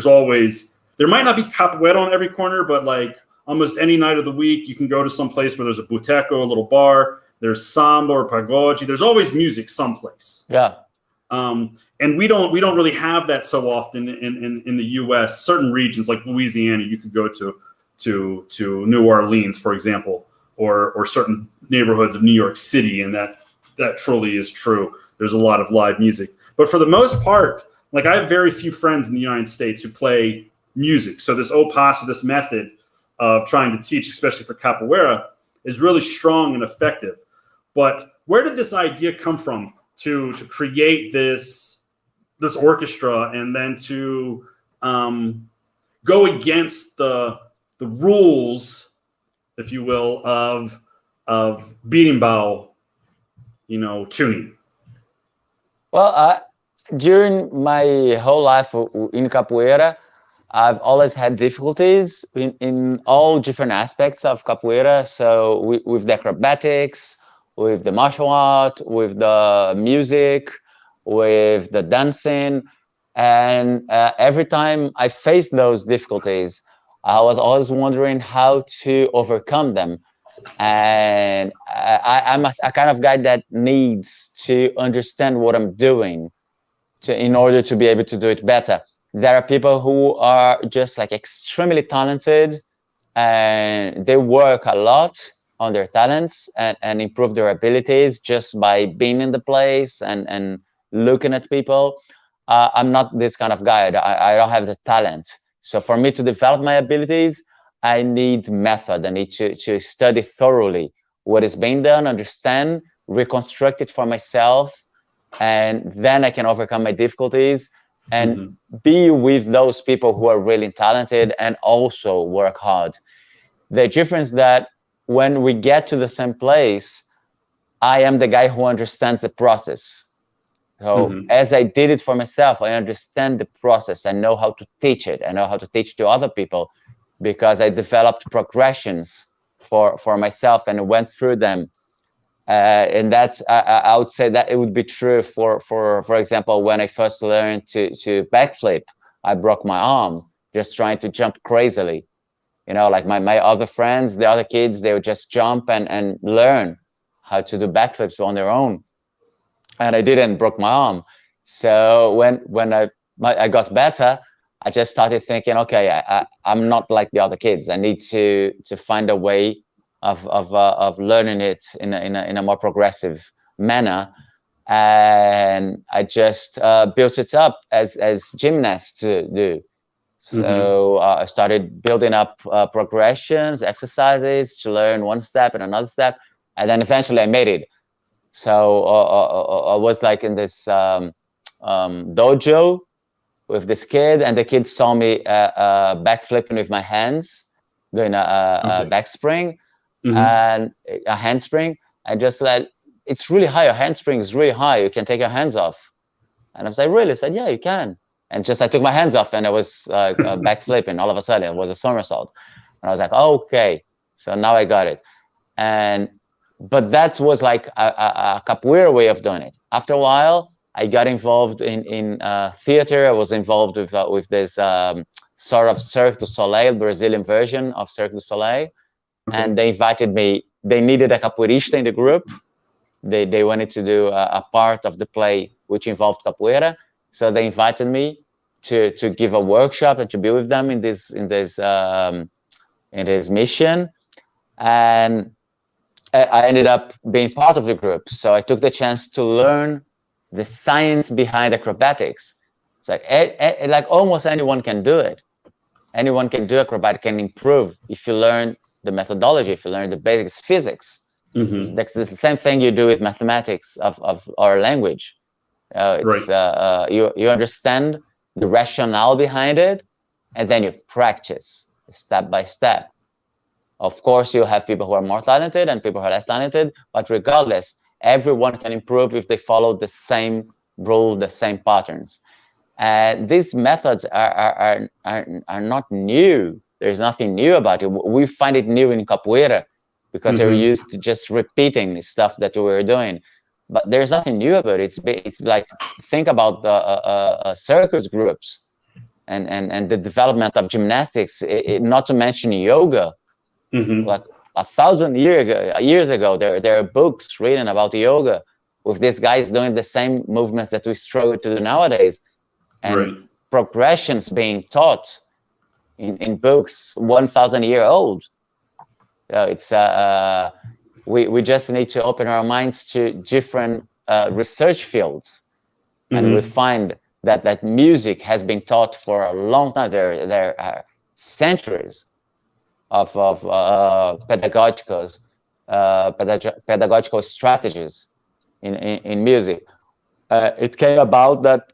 there might not be capoeira on every corner, but like almost any night of the week, you can go to some place where there's a boteco, a little bar, there's samba or pagode. There's always music someplace. Yeah. And we don't really have that so often in the U.S. Certain regions like Louisiana, you could go to New Orleans, for example, or certain neighborhoods of New York City, and that truly is true. There's a lot of live music, but for the most part, like I have very few friends in the United States who play music. So this OPAS, this method of trying to teach, especially for capoeira, is really strong and effective. But where did this idea come from to create this orchestra and then to go against the rules, if you will, of berimbau, tuning? Well, during my whole life in capoeira, I've always had difficulties in all different aspects of capoeira. So with the acrobatics, with the martial art, with the music, with the dancing. And every time I faced those difficulties, I was always wondering how to overcome them. And I'm a kind of guy that needs to understand what I'm doing in order to be able to do it better. There are people who are just like extremely talented, and they work a lot on their talents and improve their abilities just by being in the place and looking at people. I'm not this kind of guy. I don't have the talent. So for me to develop my abilities, I need method. I need to study thoroughly what is being done, understand, reconstruct it for myself, and then I can overcome my difficulties and be with those people who are really talented and also work hard. The difference that when we get to the same place, I am the guy who understands the process. So as I did it for myself, I understand the process. I know how to teach it. I know how to teach to other people because I developed progressions for myself and went through them. And that's, I would say that it would be true for example, when I first learned to backflip, I broke my arm just trying to jump crazily. You know, like my other friends, the other kids, they would just jump and learn how to do backflips on their own. And I didn't, broke my arm. So when I got better, I just started thinking, okay, I'm not like the other kids. I need to find a way of learning it in a more progressive manner. And I just built it up as gymnasts do. So I started building up progressions, exercises to learn one step and another step, and then eventually I made it. So I was like in this dojo with this kid, and the kid saw me backflipping with my hands, doing a backspring and a handspring, and just like, it's really high, your handspring is really high, you can take your hands off. And I was like, really? I said, yeah, you can. And just I took my hands off and I was backflipping. All of a sudden it was a somersault. And I was like, okay, so now I got it. But that was like a capoeira way of doing it. After a while, I got involved in theater. I was involved with this sort of Cirque du Soleil, Brazilian version of Cirque du Soleil. And they invited me. They needed a capoeirista in the group. They wanted to do a part of the play which involved capoeira. So they invited me to give a workshop and to be with them in this mission. And I ended up being part of the group. So I took the chance to learn the science behind acrobatics. It's like, like almost anyone can do it. Anyone can do acrobatic, can improve if you learn the methodology, if you learn the basics, physics. That's the same thing you do with mathematics of our language. You understand the rationale behind it, and then you practice step by step. Of course, you have people who are more talented and people who are less talented, but regardless, everyone can improve if they follow the same rule, the same patterns. And these methods are not new. There's nothing new about it. We find it new in capoeira because they're used to just repeating the stuff that we were doing. But there's nothing new about it. It's like, think about the circus groups and the development of gymnastics, not to mention yoga. Like 1,000 years ago, there are books written about yoga with these guys doing the same movements that we struggle to do nowadays. And progressions being taught in books 1,000 years old. So it's we just need to open our minds to different research fields, and we find that music has been taught for a long time. There are centuries of pedagogical strategies in music. It came about that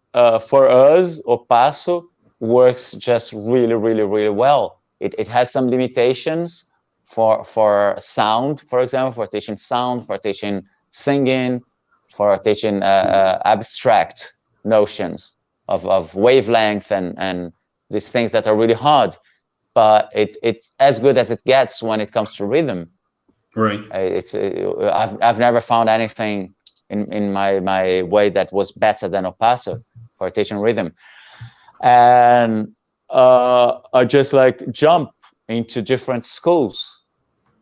for us, O Passo works just really well. It has some limitations for sound, for example, for teaching sound, for teaching singing, for teaching abstract notions of wavelength and these things that are really hard. But it's as good as it gets when it comes to rhythm. Right. I've never found anything in my way that was better than El Paso for teaching rhythm. And I just like jump into different schools.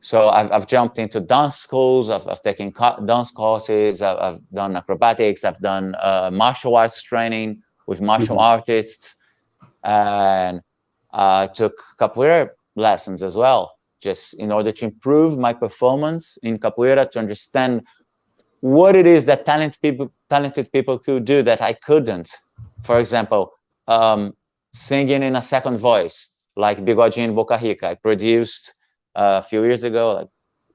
So I've jumped into dance schools. I've taken dance courses. I've done acrobatics. I've done martial arts training with martial artists, and I took capoeira lessons as well, just in order to improve my performance in capoeira, to understand what it is that talented people could do that I couldn't. For example, singing in a second voice, like Bigodinho in Boca Rica. I produced a few years ago, like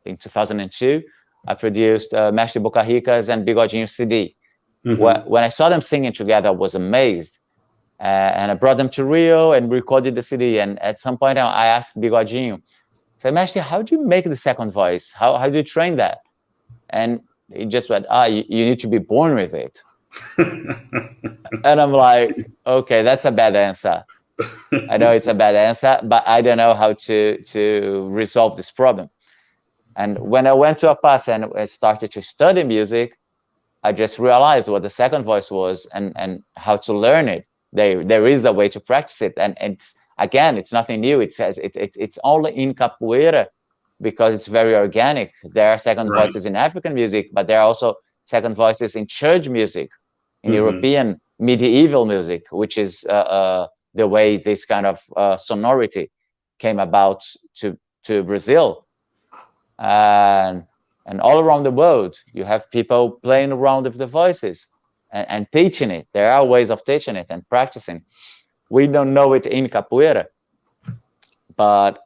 in 2002, I produced Mestre Ferradura's and Bigodinho CD. When I saw them singing together, I was amazed. And I brought them to Rio and recorded the CD. And at some point, I asked Bigodinho, I said, Mestre, how do you make the second voice? How do you train that? And he just went, you need to be born with it. And I'm like, okay, that's a bad answer. I know it's a bad answer, but I don't know how to resolve this problem. And when I went to El Paso and I started to study music, I just realized what the second voice was and how to learn it. There is a way to practice it, and it's nothing new. It's only in capoeira because it's very organic. There are second voices in African music, but there are also second voices in church music, in European medieval music, which is the way this kind of sonority came about to Brazil. And all around the world, you have people playing around with the voices and teaching it. There are ways of teaching it and practicing. We don't know it in capoeira, but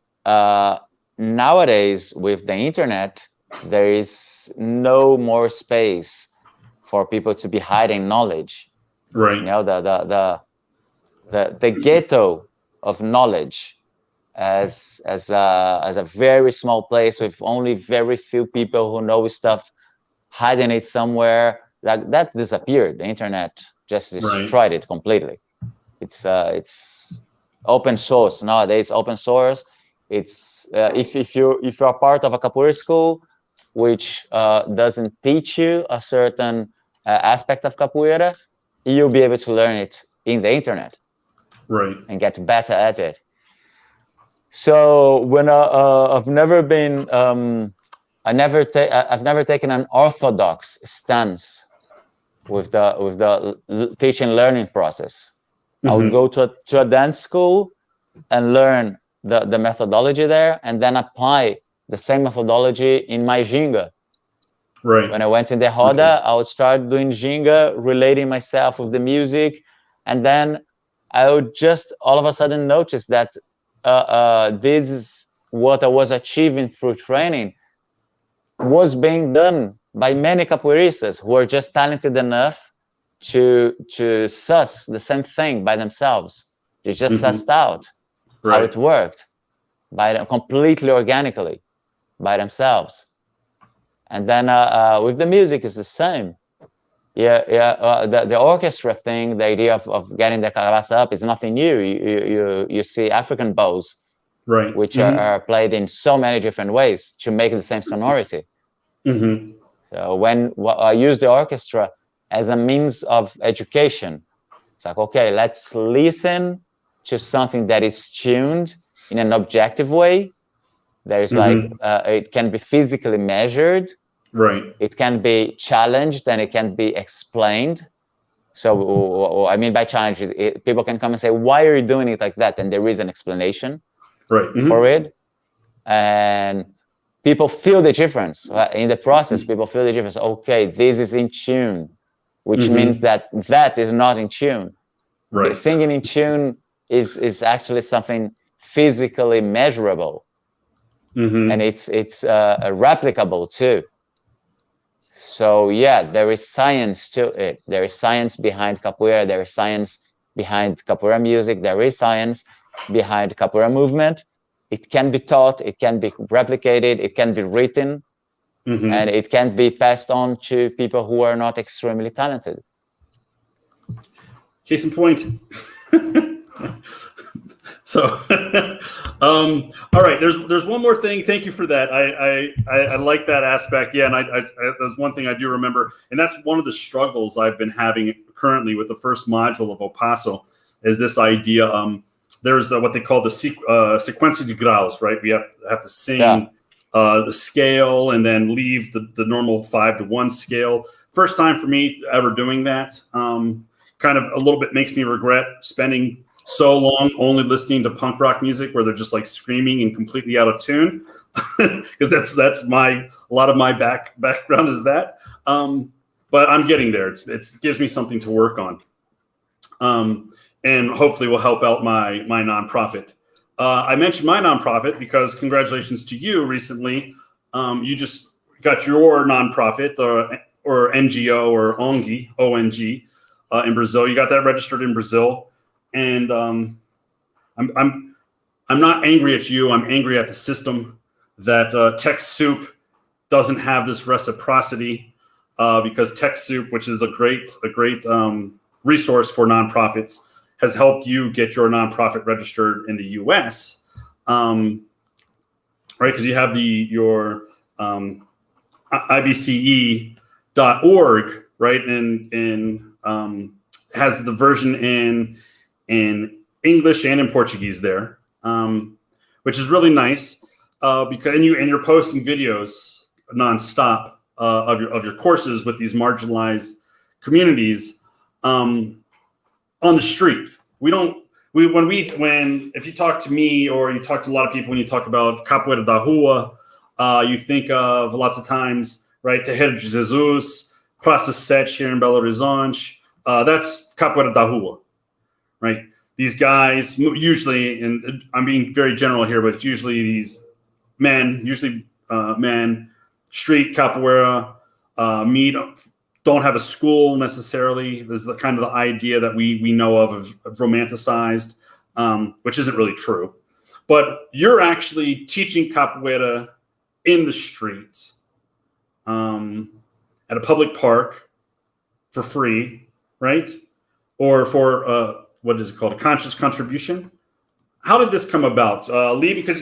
nowadays with the internet, there is no more space for people to be hiding knowledge. Right. You know, the ghetto of knowledge as a very small place with only very few people who know stuff, hiding it somewhere, that disappeared. The internet just destroyed it completely. It's open source nowadays. Open source. It's if you're part of a capoeira school which doesn't teach you a certain aspect of capoeira, you'll be able to learn it in the internet, right, and get better at it. So when I've never been, I've never taken an orthodox stance with the teaching learning process. I would go to a dance school and learn the methodology there, and then apply the same methodology in my ginga. Right. When I went in the roda, I would start doing ginga, relating myself with the music, and then I would just all of a sudden notice that this is what I was achieving through training was being done by many capoeiristas who are just talented enough to suss the same thing by themselves. They just sussed out how it worked completely organically by themselves. And then with the music, it's the same. The orchestra thing, the idea of getting the cabeça up is nothing new. You see African bows, which are played in so many different ways to make the same sonority. So when I use the orchestra as a means of education, it's like, okay, let's listen to something that is tuned in an objective way. There's like it can be physically measured. Right. It can be challenged and it can be explained. So I mean by challenge, people can come and say, why are you doing it like that? And there is an explanation for it. And people feel the difference. In the process, people feel the difference. Okay, this is in tune, which means that is not in tune. Right. Singing in tune is actually something physically measurable. And it's replicable too. So yeah, there is science to it. There is science behind capoeira. There is science behind capoeira music. There is science behind capoeira movement. It can be taught. It can be replicated. It can be written, and it can be passed on to people who are not extremely talented. Case in point. So, all right. There's one more thing. Thank you for that. I like that aspect. Yeah, and I there's one thing I do remember, and that's one of the struggles I've been having currently with the first module of Opaso, is this idea. There's what they call the sequência de graus, right? We have to sing the scale and then leave the normal 5-to-1 scale. First time for me ever doing that. Kind of a little bit makes me regret spending so long only listening to punk rock music where they're just like screaming and completely out of tune, because that's a lot of my background is that. But I'm getting there. It gives me something to work on, and hopefully will help out my nonprofit. I mentioned my nonprofit because congratulations to you recently. You just got your nonprofit or NGO or ONG in Brazil. You got that registered in Brazil. And I'm not angry at you. I'm angry at the system that TechSoup doesn't have this reciprocity, because TechSoup, which is a great resource for nonprofits, has helped you get your nonprofit registered in the U.S. Right? Because you have your IBCE.org, right? And has the version in English and in Portuguese there, which is really nice, because you're posting videos nonstop of your courses with these marginalized communities on the street. If you talk to me or you talk to a lot of people, when you talk about Capoeira da Rua, you think of lots of times, right, Terreiro de Jesus, Praça 7 here in Belo Horizonte. That's Capoeira da Rua. Right, these guys usually, and I'm being very general here, but it's usually these men, street capoeira, don't have a school necessarily. There's the kind of the idea that we know of romanticized, which isn't really true. But you're actually teaching capoeira in the streets, at a public park for free, right? Or for what is it called? A conscious contribution. How did this come about, Lee? Because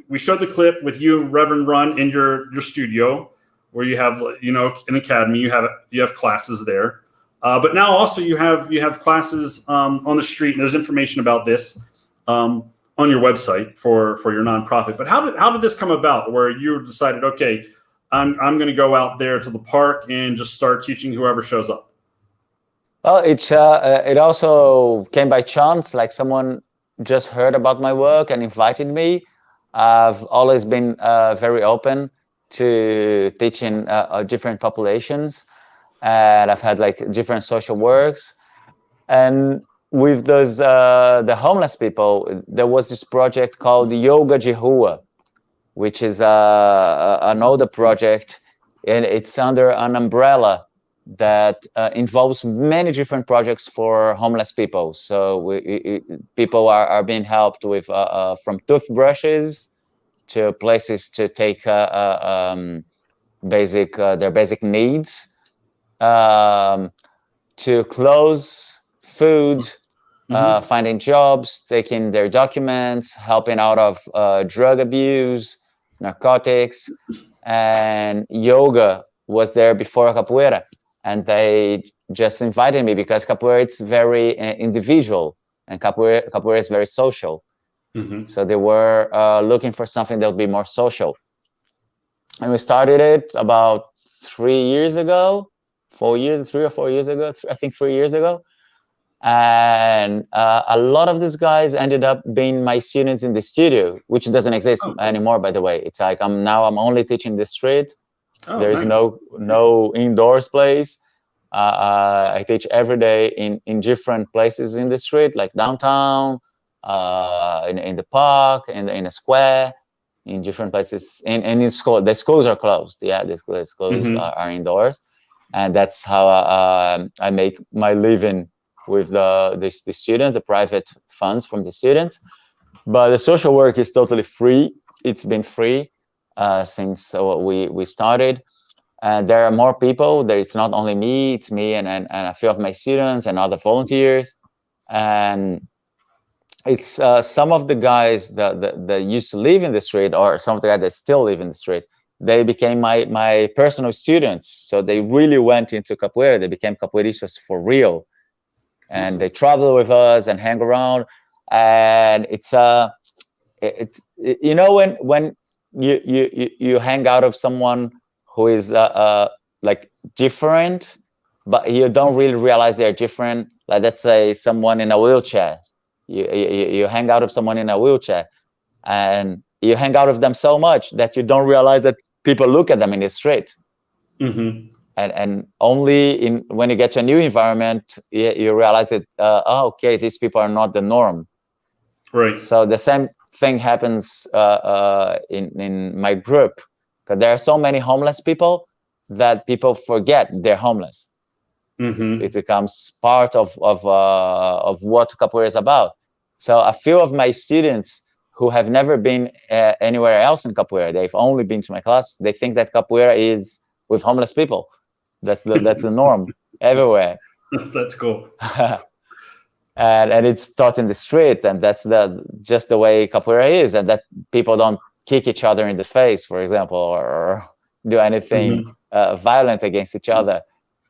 we showed the clip with you, Reverend Run, in your studio, where you have an academy. You have classes there, but now also you have classes on the street. And there's information about this on your website for your nonprofit. But how did this come about, where you decided, okay, I'm going to go out there to the park and just start teaching whoever shows up? Well, it also came by chance. Like someone just heard about my work and invited me. I've always been very open to teaching different populations, and I've had like different social works. And with those the homeless people, there was this project called Yoga de Rua, which is an older project, and it's under an umbrella that involves many different projects for homeless people. So people are being helped with from toothbrushes to places to take their basic needs, to clothes, food, finding jobs, taking their documents, helping out of drug abuse, narcotics, and yoga was there before capoeira. And they just invited me because capoeira it's very individual, and capoeira is very social. So they were looking for something that would be more social. And we started it about 3 years ago, 3 or 4 years ago, I think 3 years ago. And a lot of these guys ended up being my students in the studio, which doesn't exist anymore, by the way. It's like I'm only teaching the street. There is no indoors place. I teach every day in different places in the street, like downtown, in the park, in a square, in different places. And in school, the schools are closed. Yeah, the schools are indoors, and that's how I make my living with the students, the private funds from the students. But the social work is totally free. It's been free since we started. And there are more people. It's not only me, it's me and a few of my students and other volunteers. And it's some of the guys that used to live in the street, or some of the guys that still live in the street, they became my personal students. So they really went into capoeira. They became capoeiristas for real, and Awesome. they travel with us and hang around. And it's you know, when you hang out with someone who is like different, but you don't really realize they're different. Like, let's say someone in a wheelchair. You hang out with someone in a wheelchair, and you hang out with them so much that you don't realize that people look at them in the street. Mm-hmm. And only when you get to a new environment, you realize that, oh, okay, these people are not the norm. Right. So the same thing happens in my group, because there are so many homeless people that people forget they're homeless. Mm-hmm. It becomes part of what capoeira is about. So a few of my students who have never been anywhere else in capoeira, they've only been to my class, they think that capoeira is with homeless people. That's the norm everywhere. That's cool. And it's taught in the street, and that's just the way capoeira is, and that people don't kick each other in the face, for example, or do anything violent against each other,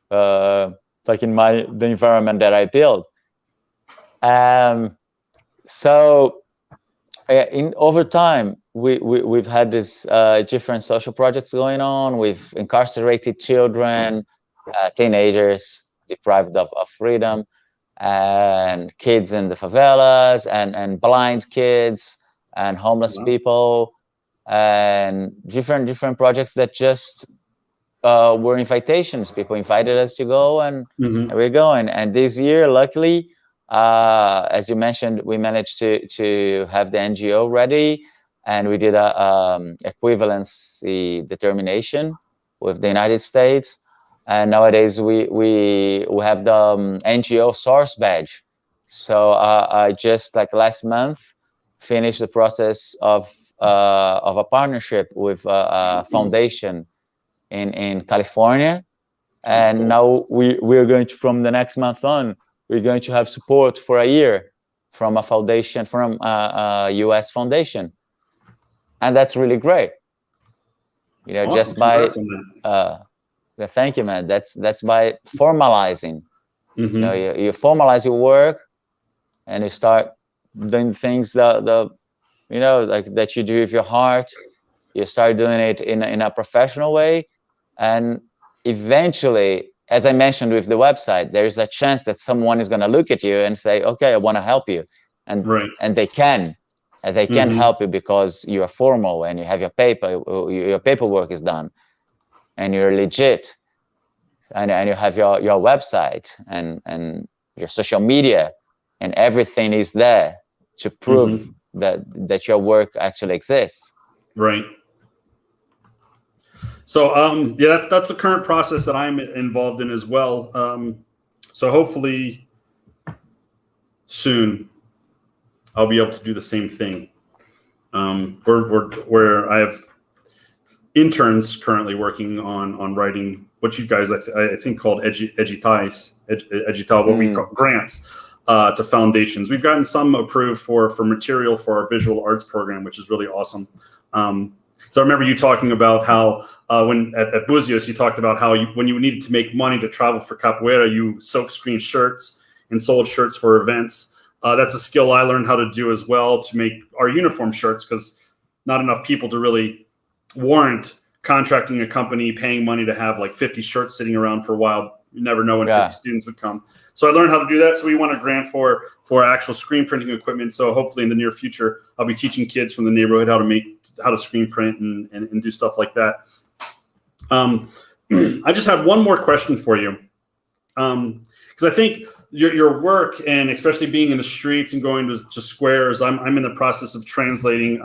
like in the environment that I built. So over time, we've had this different social projects going on with incarcerated children, teenagers deprived of freedom, and kids in the favelas, and blind kids, and homeless people, and different projects that just were invitations. People invited us to go, and we're going. And this year, luckily, as you mentioned, we managed to have the NGO ready, and we did a equivalency determination with the United States. And nowadays we have the NGO source badge. So I just, like, last month, finished the process of a partnership with a foundation in California, and now we're going to, from the next month on, we're going to have support for a year from a foundation, from a US foundation, and that's really great. You know, awesome. Just by thank you, man. That's by formalizing. You know, you formalize your work, and you start doing things that you know, like, that you do with your heart. You start doing it in a professional way, and eventually, as I mentioned with the website, there's a chance that someone is going to look at you and say, okay, I want to help you. And and they can help you because you are formal, and you have your paperwork is done, and you're legit, and you have your website and your social media, and everything is there to prove that your work actually exists. Right. So yeah, that's the current process that I'm involved in as well. So hopefully soon I'll be able to do the same thing. Where I have interns currently working on writing what you guys I think called editais, what we call grants to foundations. We've gotten some approved for material for our visual arts program, which is really awesome. So I remember you talking about how when at Buzios, you talked about how when you needed to make money to travel for capoeira, you silkscreen shirts and sold shirts for events. That's a skill I learned how to do as well, to make our uniform shirts, because not enough people to really warrant contracting a company, paying money to have like 50 shirts sitting around for a while. You never know when 50 students would come. So I learned how to do that. So we want a grant for actual screen printing equipment. So hopefully in the near future, I'll be teaching kids from the neighborhood how to screen print and do stuff like that. I just have one more question for you. Because I think your work, and especially being in the streets and going to squares, I'm in the process of translating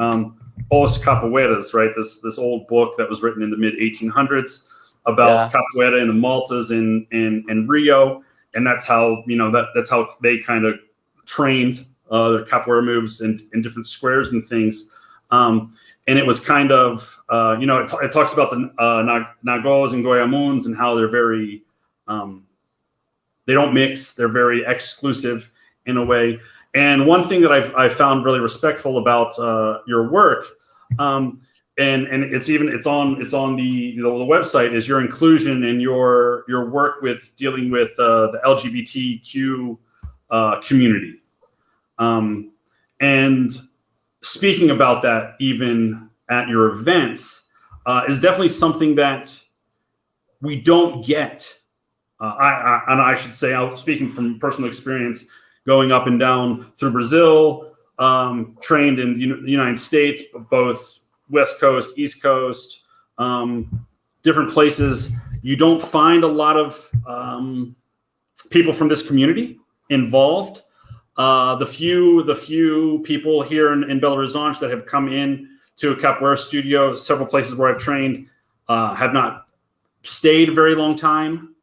Os Capoeiras, right? This old book that was written in the mid 1800s about capoeira in the Maltas in Rio. And that's how, that's how they kind of trained their capoeira moves in different squares and things. And it was kind of, it talks about the Nagos and Goiamuns and how they're very, they don't mix, they're very exclusive. in a way. And one thing that I found really respectful about your work, and it's on the website, is your inclusion and your work with dealing with the LGBTQ community, and speaking about that even at your events is definitely something that we don't get. And I should say, I'm speaking from personal experience, going up and down through Brazil, trained in the United States, both West Coast, East Coast, different places. You don't find a lot of people from this community involved. The few people here in Belo Horizonte that have come in to a capoeira studio, several places where I've trained, have not stayed a very long time.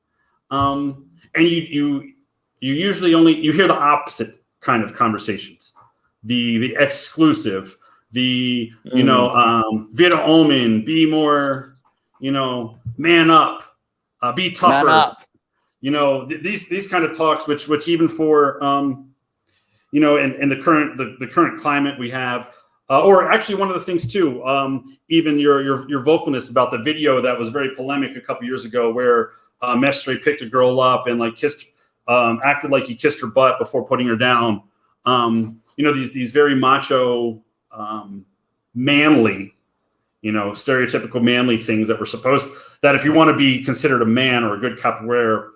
And you usually you hear the opposite kind of conversations, the exclusive, Vira Omen, be more, man up, be tougher. Man up. These kind of talks, which even for in the current climate we have, or actually one of the things too, even your vocalness about the video that was very polemic a couple years ago, where Mestre picked a girl up and kissed, acted like he kissed her butt before putting her down. These very macho, manly, stereotypical manly things that if you want to be considered a man or a good capoeira,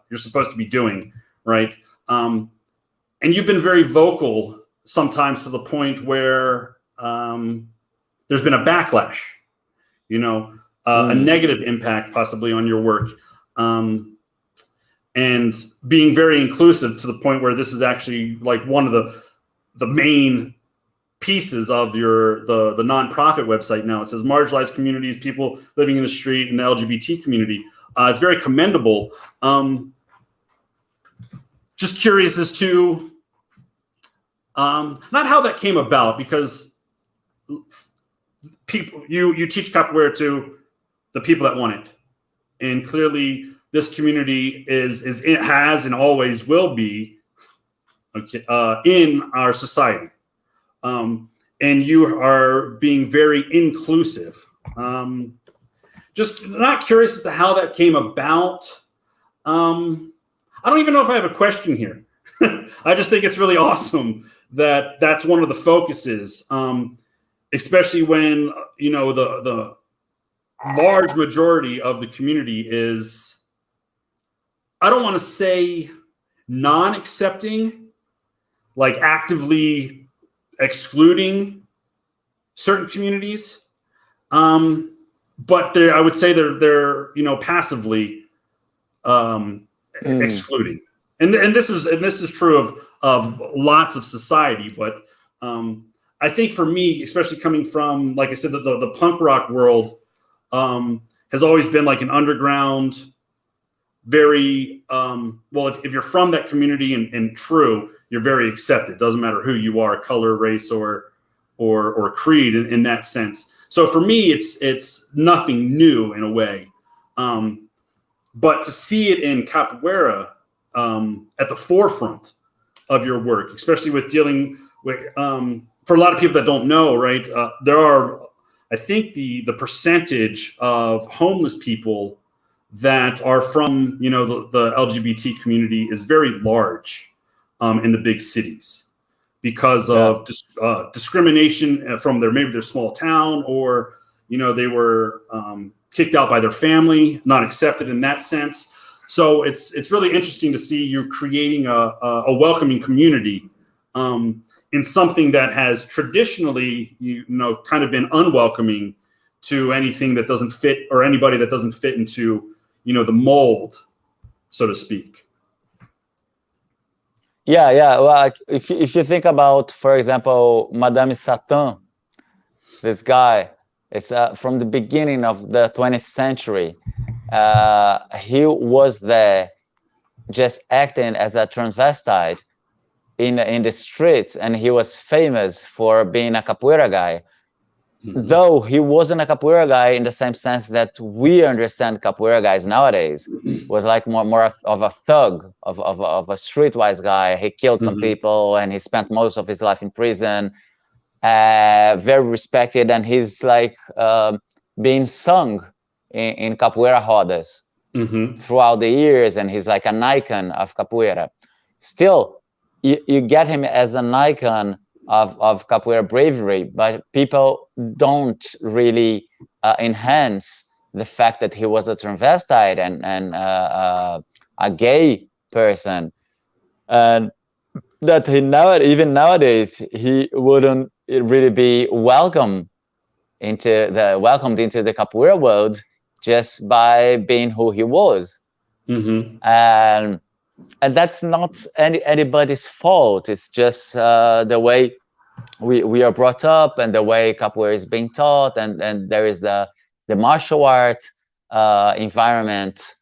you're supposed to be doing, right? And you've been very vocal sometimes to the point where there's been a backlash, a negative impact possibly on your work, and being very inclusive to the point where this is actually one of the main pieces of the nonprofit website now. It says marginalized communities, people living in the street, and the LGBT community. It's very commendable. Just curious as to not how that came about, because people you teach capoeira to the people that want it, and clearly this community it has and always will be in our society, and you are being very inclusive. Just not curious as to how that came about. I don't even know if I have a question here. I just think it's really awesome that that's one of the focuses, especially when the large majority of the community is, I don't want to say non-accepting, actively excluding certain communities, but I would say they're passively excluding, and this is true of lots of society, but I think for me, especially coming from, like I said, the punk rock world has always been an underground, very if you're from that community and true, you're very accepted. Doesn't matter who you are, color, race, or creed in that sense. So for me, it's nothing new in a way, but to see it in capoeira at the forefront of your work, especially with dealing with for a lot of people that don't know, right? There are, I think the percentage of homeless people that are from the LGBT community is very large in the big cities, because of discrimination from maybe their small town, or they were kicked out by their family, not accepted in that sense. So it's really interesting to see you creating a welcoming community in something that has traditionally kind of been unwelcoming to anything that doesn't fit, or anybody that doesn't fit into the mold, so to speak. Yeah. Well, if you think about, for example, Madame Satan, this guy is from the beginning of the 20th century. He was there just acting as a transvestite in the streets, and he was famous for being a capoeira guy. though he wasn't a capoeira guy in the same sense that we understand capoeira guys nowadays, was like more of a thug, of a streetwise guy. He killed some people, and he spent most of his life in prison. Very respected, and he's like being sung in capoeira rodas throughout the years, and he's like an icon of capoeira. Still, you get him as an icon of capoeira bravery, but people don't really enhance the fact that he was a transvestite and a gay person, and that even nowadays he wouldn't really be welcomed into the capoeira world just by being who he was. And that's not anybody's fault. It's just the way we are brought up, and the way capoeira is being taught, and there is the martial art environment,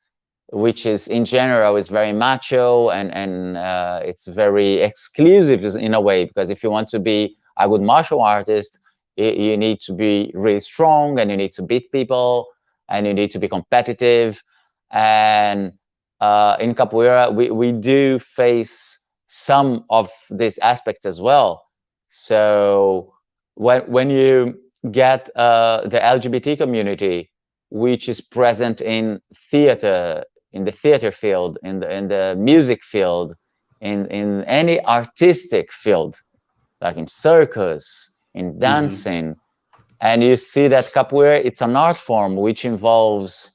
which is in general is very macho, and it's very exclusive in a way, because if you want to be a good martial artist, you need to be really strong, and you need to beat people, and you need to be competitive. And in capoeira, we do face some of these aspects as well. So when you get the LGBT community, which is present in theater, in the theater field, in the music field, in any artistic field, like in circus, in dancing, and you see that capoeira, it's an art form which involves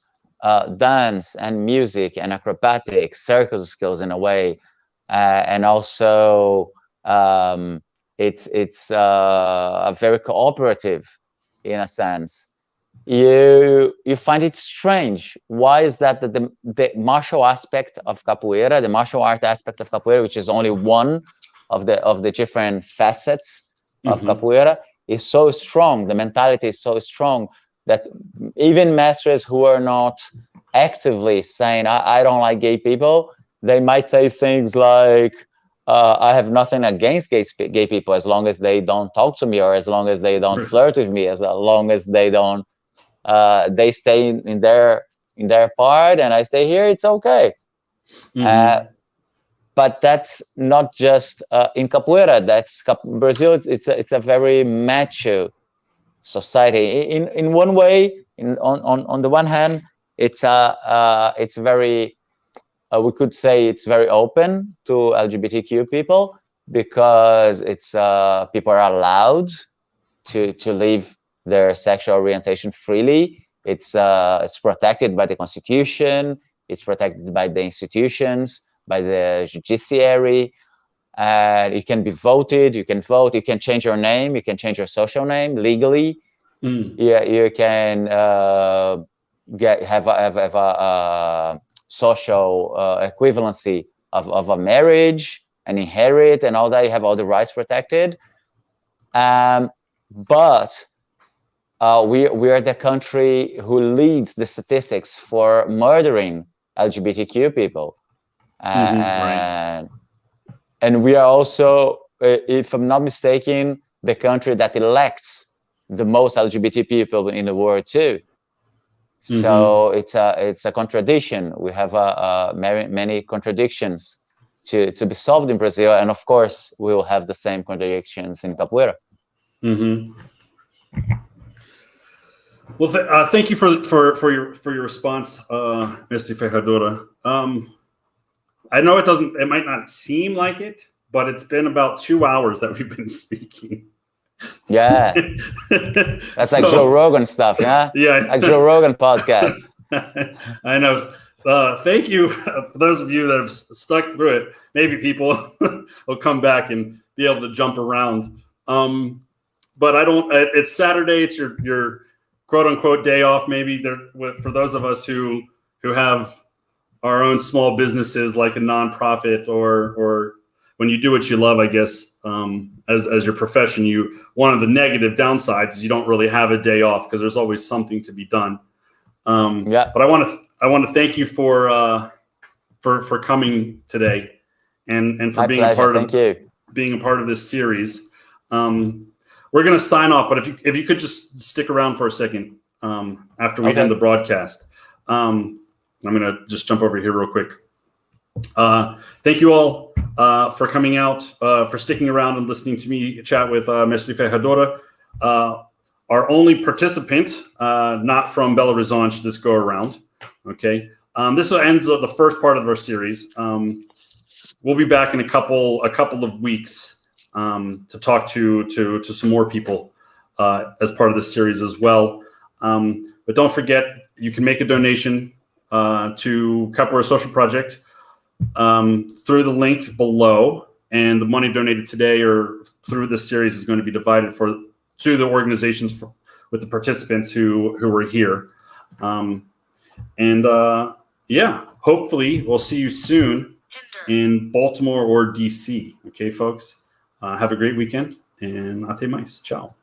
dance and music and acrobatics, circus skills in a way, and also it's a very cooperative in a sense. You find it strange. Why is that the martial aspect of capoeira, the martial art aspect of capoeira, which is only one of the different facets of capoeira, is so strong, the mentality is so strong, that even masters who are not actively saying, I don't like gay people, they might say things like, I have nothing against gay people, as long as they don't talk to me, or as long as they don't flirt with me, as long as they don't they stay in their part and I stay here, it's okay. But that's not just in capoeira. That's Brazil. It's a very macho society. In one way, on the one hand, it's very we could say it's very open to LGBTQ people, because it's people are allowed to live their sexual orientation freely. It's protected by the Constitution. It's protected by the institutions, by the judiciary. You can be voted. You can vote. You can change your name. You can change your social name legally. Yeah, you can have a social equivalency of a marriage and inherit and all that. You have all the rights protected. But we are the country who leads the statistics for murdering LGBTQ people. And we are also, if I'm not mistaken, the country that elects the most LGBT people in the world too. So it's a contradiction. We have many contradictions to be solved in Brazil, and of course we will have the same contradictions in capoeira. Well, thank you for your response, Mestre Ferradura. I know it might not seem like it, but it's been about 2 hours that we've been speaking. Yeah, that's like Joe Rogan stuff, yeah. Yeah, like Joe Rogan podcast. I know. Thank you for those of you that have stuck through it. Maybe people will come back and be able to jump around. But I don't. It's Saturday. It's your quote unquote day off. Maybe for those of us who have our own small businesses, like a nonprofit, or when you do what you love, I guess, as your profession, one of the negative downsides is you don't really have a day off, because there's always something to be done. But I want to thank you for coming today and for being a part of this series. we're gonna sign off. But if you could just stick around for a second after we end the broadcast, I'm gonna just jump over here real quick. Thank you all for coming out, for sticking around and listening to me chat with Mestre Ferradura, our only participant, not from Belo Horizonte this go around. Okay, this will end the first part of our series. We'll be back in a couple of weeks to talk to some more people as part of this series as well. But don't forget, you can make a donation to Capoeira Social Project through the link below, and the money donated today or through this series is going to be divided to the organizations with the participants who were here. Yeah, hopefully we'll see you soon in Baltimore or DC. Okay, folks, have a great weekend, and até mais. Ciao.